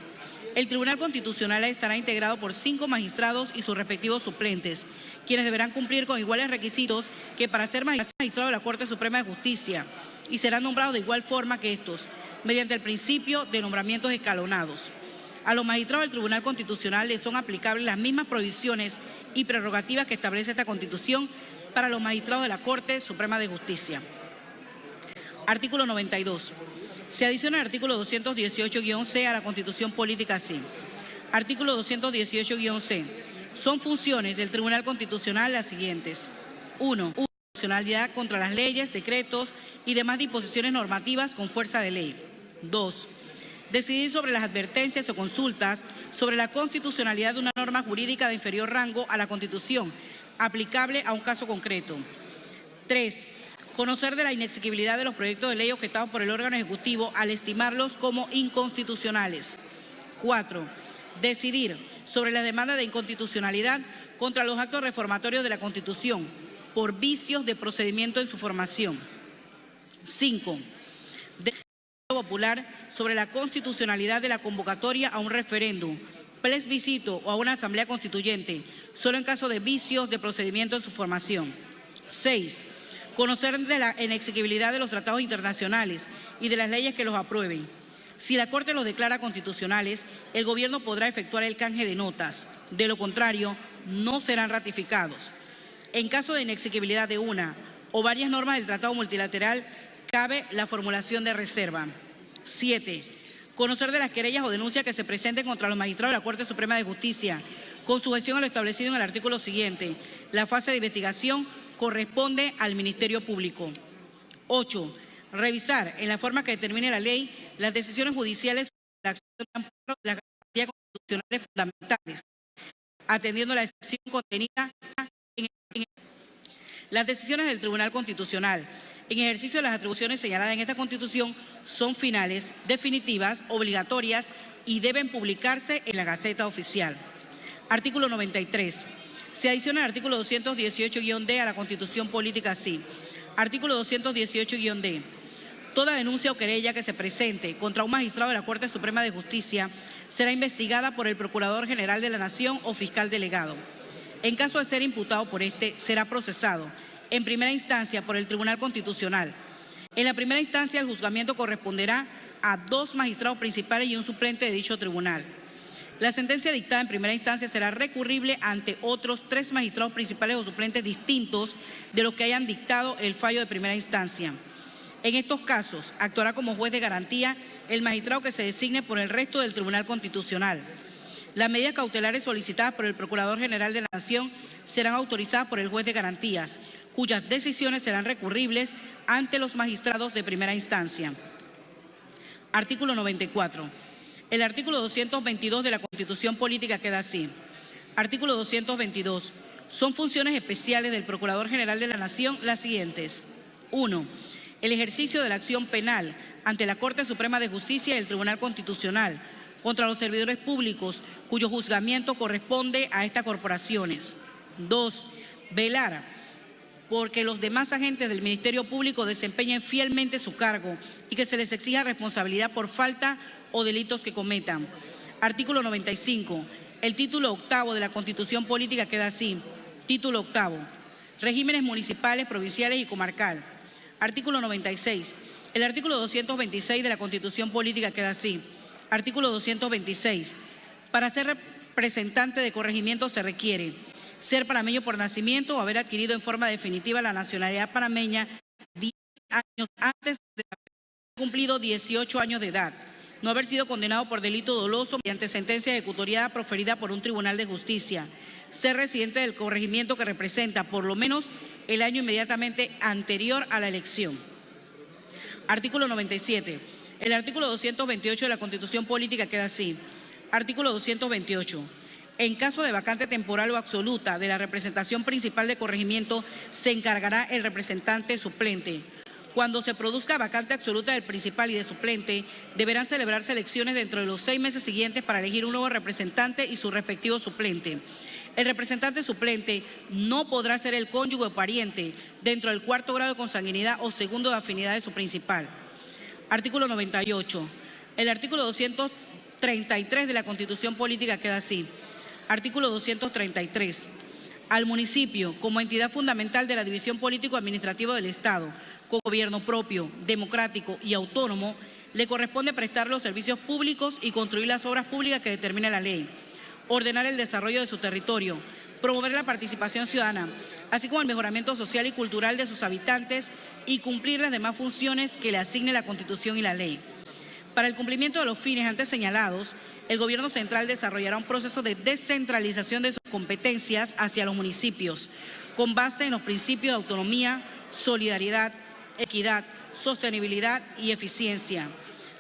El Tribunal Constitucional estará integrado por 5 magistrados y sus respectivos suplentes, quienes deberán cumplir con iguales requisitos que para ser magistrados de la Corte Suprema de Justicia y serán nombrados de igual forma que estos, mediante el principio de nombramientos escalonados. A los magistrados del Tribunal Constitucional les son aplicables las mismas provisiones y prerrogativas que establece esta Constitución para los magistrados de la Corte Suprema de Justicia. Artículo 92. Se adiciona el artículo 218-C a la Constitución Política así. Artículo 218-C. Son funciones del Tribunal Constitucional las siguientes. 1. Constitucionalidad contra las leyes, decretos y demás disposiciones normativas con fuerza de ley. 2. Decidir sobre las advertencias o consultas sobre la constitucionalidad de una norma jurídica de inferior rango a la Constitución, aplicable a un caso concreto. 3. Conocer de la inexequibilidad de los proyectos de ley objetados por el órgano ejecutivo al estimarlos como inconstitucionales. 4. Decidir sobre la demanda de inconstitucionalidad contra los actos reformatorios de la Constitución por vicios de procedimiento en su formación. 5. Decidir popular sobre la constitucionalidad de la convocatoria a un referéndum, plebiscito o a una asamblea constituyente, solo en caso de vicios de procedimiento en su formación. 6. Conocer de la inexequibilidad de los tratados internacionales y de las leyes que los aprueben. Si la Corte los declara constitucionales, el Gobierno podrá efectuar el canje de notas. De lo contrario, no serán ratificados. En caso de inexequibilidad de una o varias normas del tratado multilateral, cabe la formulación de reserva. 7. Conocer de las querellas o denuncias que se presenten contra los magistrados de la Corte Suprema de Justicia, con sujeción a lo establecido en el artículo siguiente. La fase de investigación corresponde al Ministerio Público. 8. Revisar, en la forma que determine la ley, las decisiones judiciales sobre la acción de amparo de las garantías constitucionales fundamentales, atendiendo la excepción contenida en las decisiones del Tribunal Constitucional. En ejercicio de las atribuciones señaladas en esta Constitución son finales, definitivas, obligatorias y deben publicarse en la Gaceta Oficial. Artículo 93. Se adiciona el artículo 218-D a la Constitución Política así. Artículo 218-D. Toda denuncia o querella que se presente contra un magistrado de la Corte Suprema de Justicia será investigada por el Procurador General de la Nación o fiscal delegado. En caso de ser imputado por este, será procesado en primera instancia por el Tribunal Constitucional. En la primera instancia, el juzgamiento corresponderá a 2 magistrados principales y un suplente de dicho tribunal. La sentencia dictada en primera instancia será recurrible ante otros 3 magistrados principales o suplentes distintos de los que hayan dictado el fallo de primera instancia. En estos casos, actuará como juez de garantía el magistrado que se designe por el resto del Tribunal Constitucional. Las medidas cautelares solicitadas por el Procurador General de la Nación serán autorizadas por el juez de garantías, cuyas decisiones serán recurribles ante los magistrados de primera instancia. Artículo 94. El artículo 222 de la Constitución Política queda así. Artículo 222. Son funciones especiales del Procurador General de la Nación las siguientes. 1. El ejercicio de la acción penal ante la Corte Suprema de Justicia y el Tribunal Constitucional contra los servidores públicos cuyo juzgamiento corresponde a estas corporaciones. 2. Velar porque los demás agentes del Ministerio Público desempeñen fielmente su cargo y que se les exija responsabilidad por falta o delitos que cometan. Artículo 95. El título octavo de la Constitución Política queda así. Título octavo. Regímenes municipales, provinciales y comarcal. Artículo 96. El artículo 226 de la Constitución Política queda así. Artículo 226. Para ser representante de corregimiento se requiere ser panameño por nacimiento o haber adquirido en forma definitiva la nacionalidad panameña 10 años antes de haber cumplido 18 años de edad, no haber sido condenado por delito doloso mediante sentencia ejecutoriada proferida por un tribunal de justicia, ser residente del corregimiento que representa por lo menos el año inmediatamente anterior a la elección. Artículo 97. El artículo 228 de la Constitución Política queda así. Artículo 228. En caso de vacante temporal o absoluta de la representación principal de corregimiento, se encargará el representante suplente. Cuando se produzca vacante absoluta del principal y de suplente, deberán celebrarse elecciones dentro de los 6 meses siguientes para elegir un nuevo representante y su respectivo suplente. El representante suplente no podrá ser el cónyuge o pariente dentro del 4º grado de consanguinidad o segundo de afinidad de su principal. Artículo 98. El artículo 233 de la Constitución Política queda así. Artículo 233. Al municipio, como entidad fundamental de la división político-administrativa del Estado, con gobierno propio, democrático y autónomo, le corresponde prestar los servicios públicos y construir las obras públicas que determina la ley, ordenar el desarrollo de su territorio, promover la participación ciudadana, así como el mejoramiento social y cultural de sus habitantes y cumplir las demás funciones que le asigne la Constitución y la ley. Para el cumplimiento de los fines antes señalados, el Gobierno central desarrollará un proceso de descentralización de sus competencias hacia los municipios, con base en los principios de autonomía, solidaridad, equidad, sostenibilidad y eficiencia,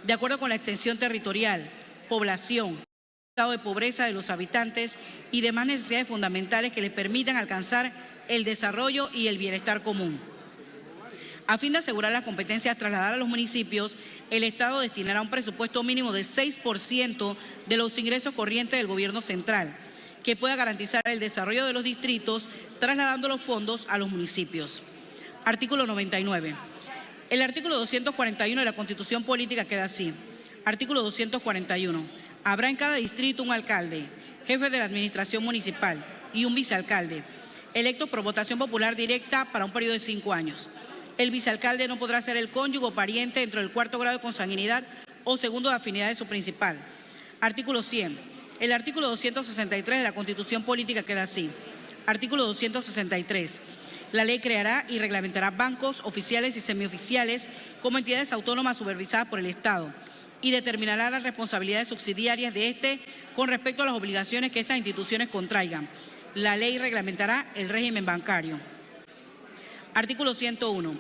de acuerdo con la extensión territorial, población, estado de pobreza de los habitantes y demás necesidades fundamentales que les permitan alcanzar el desarrollo y el bienestar común. A fin de asegurar las competencias trasladadas a los municipios, el Estado destinará un presupuesto mínimo de 6% de los ingresos corrientes del Gobierno central, que pueda garantizar el desarrollo de los distritos, trasladando los fondos a los municipios. Artículo 99. El artículo 241 de la Constitución Política queda así. Artículo 241. Habrá en cada distrito un alcalde, jefe de la administración municipal y un vicealcalde, electos por votación popular directa para un periodo de 5 años. El vicealcalde no podrá ser el cónyuge o pariente dentro del 4º grado de consanguinidad o segundo de afinidad de su principal. Artículo 100. El artículo 263 de la Constitución Política queda así. Artículo 263. La ley creará y reglamentará bancos oficiales y semioficiales como entidades autónomas supervisadas por el Estado y determinará las responsabilidades subsidiarias de este con respecto a las obligaciones que estas instituciones contraigan. La ley reglamentará el régimen bancario. Artículo 101.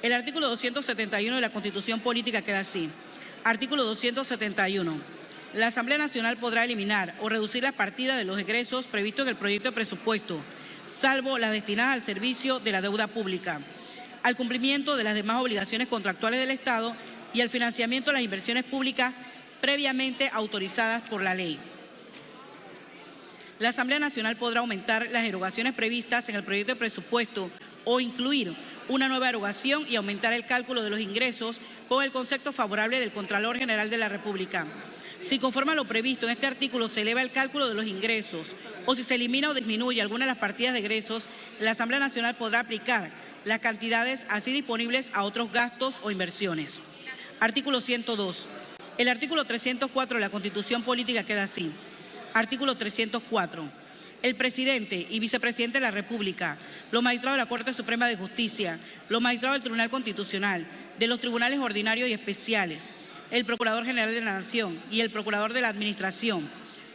El artículo 271 de la Constitución Política queda así. Artículo 271. La Asamblea Nacional podrá eliminar o reducir las partidas de los egresos previstos en el proyecto de presupuesto, salvo las destinadas al servicio de la deuda pública, al cumplimiento de las demás obligaciones contractuales del Estado y al financiamiento de las inversiones públicas previamente autorizadas por la ley. La Asamblea Nacional podrá aumentar las erogaciones previstas en el proyecto de presupuesto o incluir una nueva erogación y aumentar el cálculo de los ingresos con el concepto favorable del Contralor General de la República. Si conforme a lo previsto en este artículo se eleva el cálculo de los ingresos o si se elimina o disminuye alguna de las partidas de egresos, la Asamblea Nacional podrá aplicar las cantidades así disponibles a otros gastos o inversiones. Artículo 102. El artículo 304 de la Constitución Política queda así. Artículo 304. El presidente y vicepresidente de la República, los magistrados de la Corte Suprema de Justicia, los magistrados del Tribunal Constitucional, de los tribunales ordinarios y especiales, el Procurador General de la Nación y el Procurador de la Administración,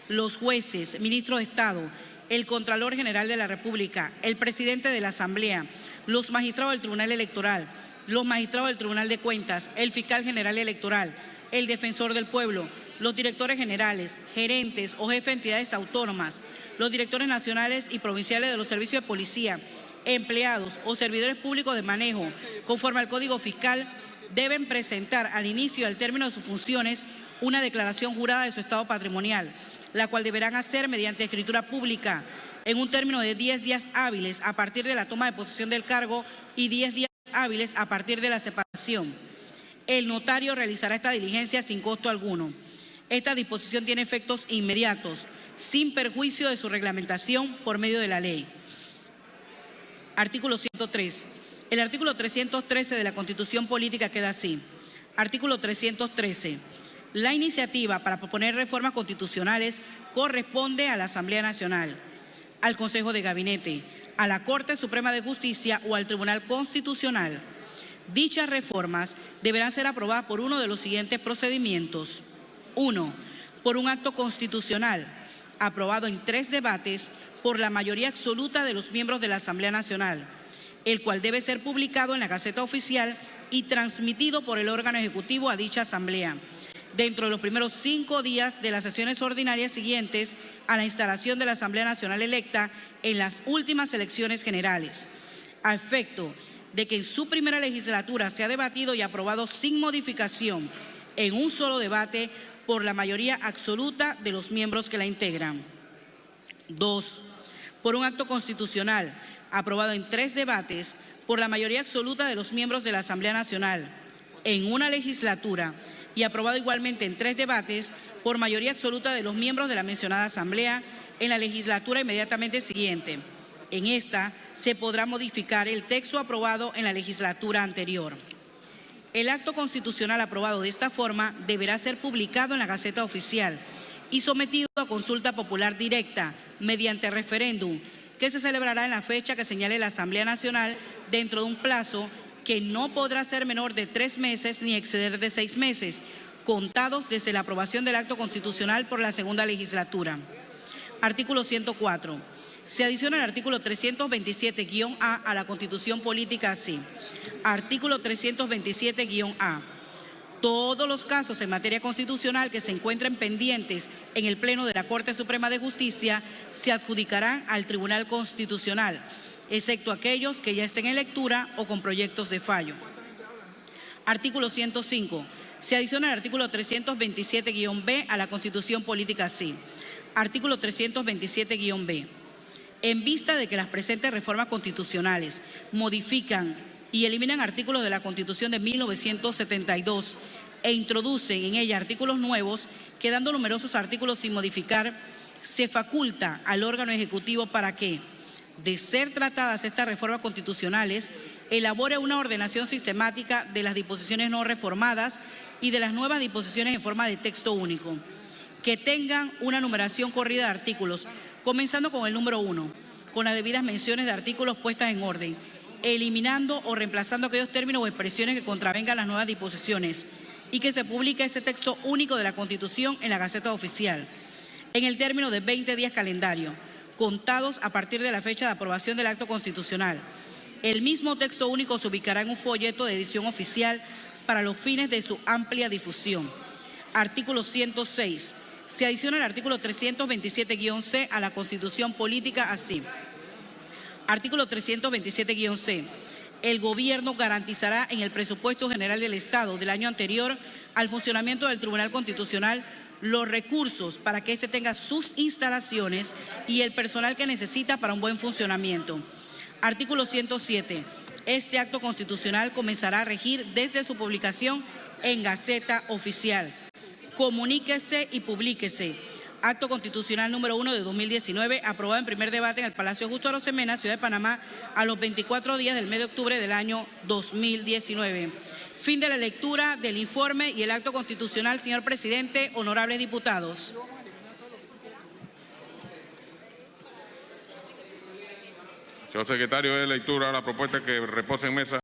los jueces, ministros de Estado, el Contralor General de la República, el presidente de la Asamblea, los magistrados del Tribunal Electoral, los magistrados del Tribunal de Cuentas, el Fiscal General Electoral, el Defensor del Pueblo, los directores generales, gerentes o jefes de entidades autónomas, los directores nacionales y provinciales de los servicios de policía, empleados o servidores públicos de manejo, conforme al Código Fiscal, deben presentar al inicio y al término de sus funciones una declaración jurada de su estado patrimonial, la cual deberán hacer mediante escritura pública en un término de 10 días hábiles a partir de la toma de posesión del cargo y 10 días hábiles a partir de la separación. El notario realizará esta diligencia sin costo alguno. Esta disposición tiene efectos inmediatos sin perjuicio de su reglamentación por medio de la ley. Artículo 103. El artículo 313 de la Constitución Política queda así. Artículo 313. La iniciativa para proponer reformas constitucionales corresponde a la Asamblea Nacional, al Consejo de Gabinete, a la Corte Suprema de Justicia o al Tribunal Constitucional. Dichas reformas deberán ser aprobadas por uno de los siguientes procedimientos. 1. Por un acto constitucional, aprobado en 3 debates por la mayoría absoluta de los miembros de la Asamblea Nacional, el cual debe ser publicado en la Gaceta Oficial y transmitido por el órgano ejecutivo a dicha Asamblea, dentro de los primeros 5 días de las sesiones ordinarias siguientes a la instalación de la Asamblea Nacional electa en las últimas elecciones generales, a efecto de que en su primera legislatura sea debatido y aprobado sin modificación en un solo debate por la mayoría absoluta de los miembros que la integran. 2. Por un acto constitucional aprobado en 3 debates por la mayoría absoluta de los miembros de la Asamblea Nacional en una legislatura y aprobado igualmente en 3 debates por mayoría absoluta de los miembros de la mencionada Asamblea en la legislatura inmediatamente siguiente. En esta se podrá modificar el texto aprobado en la legislatura anterior. El acto constitucional aprobado de esta forma deberá ser publicado en la Gaceta Oficial y sometido a consulta popular directa mediante referéndum que se celebrará en la fecha que señale la Asamblea Nacional dentro de un plazo que no podrá ser menor de 3 meses ni exceder de 6 meses, contados desde la aprobación del acto constitucional por la segunda legislatura. Artículo 104. Se adiciona el artículo 327-A a la Constitución Política así. Artículo 327-A. Todos los casos en materia constitucional que se encuentren pendientes en el Pleno de la Corte Suprema de Justicia se adjudicarán al Tribunal Constitucional, excepto aquellos que ya estén en lectura o con proyectos de fallo. Artículo 105. Se adiciona el artículo 327-B a la Constitución Política así. Artículo 327-B. En vista de que las presentes reformas constitucionales modifican y eliminan artículos de la Constitución de 1972 e introducen en ella artículos nuevos, quedando numerosos artículos sin modificar, se faculta al órgano ejecutivo para que, de ser tratadas estas reformas constitucionales, elabore una ordenación sistemática de las disposiciones no reformadas y de las nuevas disposiciones en forma de texto único, que tengan una numeración corrida de artículos, comenzando con el número 1, con las debidas menciones de artículos puestas en orden, eliminando o reemplazando aquellos términos o expresiones que contravengan las nuevas disposiciones, y que se publique este texto único de la Constitución en la Gaceta Oficial, en el término de 20 días calendario, contados a partir de la fecha de aprobación del acto constitucional. El mismo texto único se ubicará en un folleto de edición oficial para los fines de su amplia difusión. Artículo 106. Se adiciona el artículo 327-C a la Constitución Política así. Artículo 327-C. El Gobierno garantizará en el presupuesto general del Estado del año anterior al funcionamiento del Tribunal Constitucional los recursos para que éste tenga sus instalaciones y el personal que necesita para un buen funcionamiento. Artículo 107. Este acto constitucional comenzará a regir desde su publicación en Gaceta Oficial. Comuníquese y publíquese. Acto constitucional número 1 de 2019, aprobado en primer debate en el Palacio Justo Arosemena, Ciudad de Panamá, a los 24 días del mes de octubre del año 2019. Fin de la lectura del informe y el acto constitucional, señor presidente, honorables diputados. Señor secretario, de lectura la propuesta que reposa en mesa.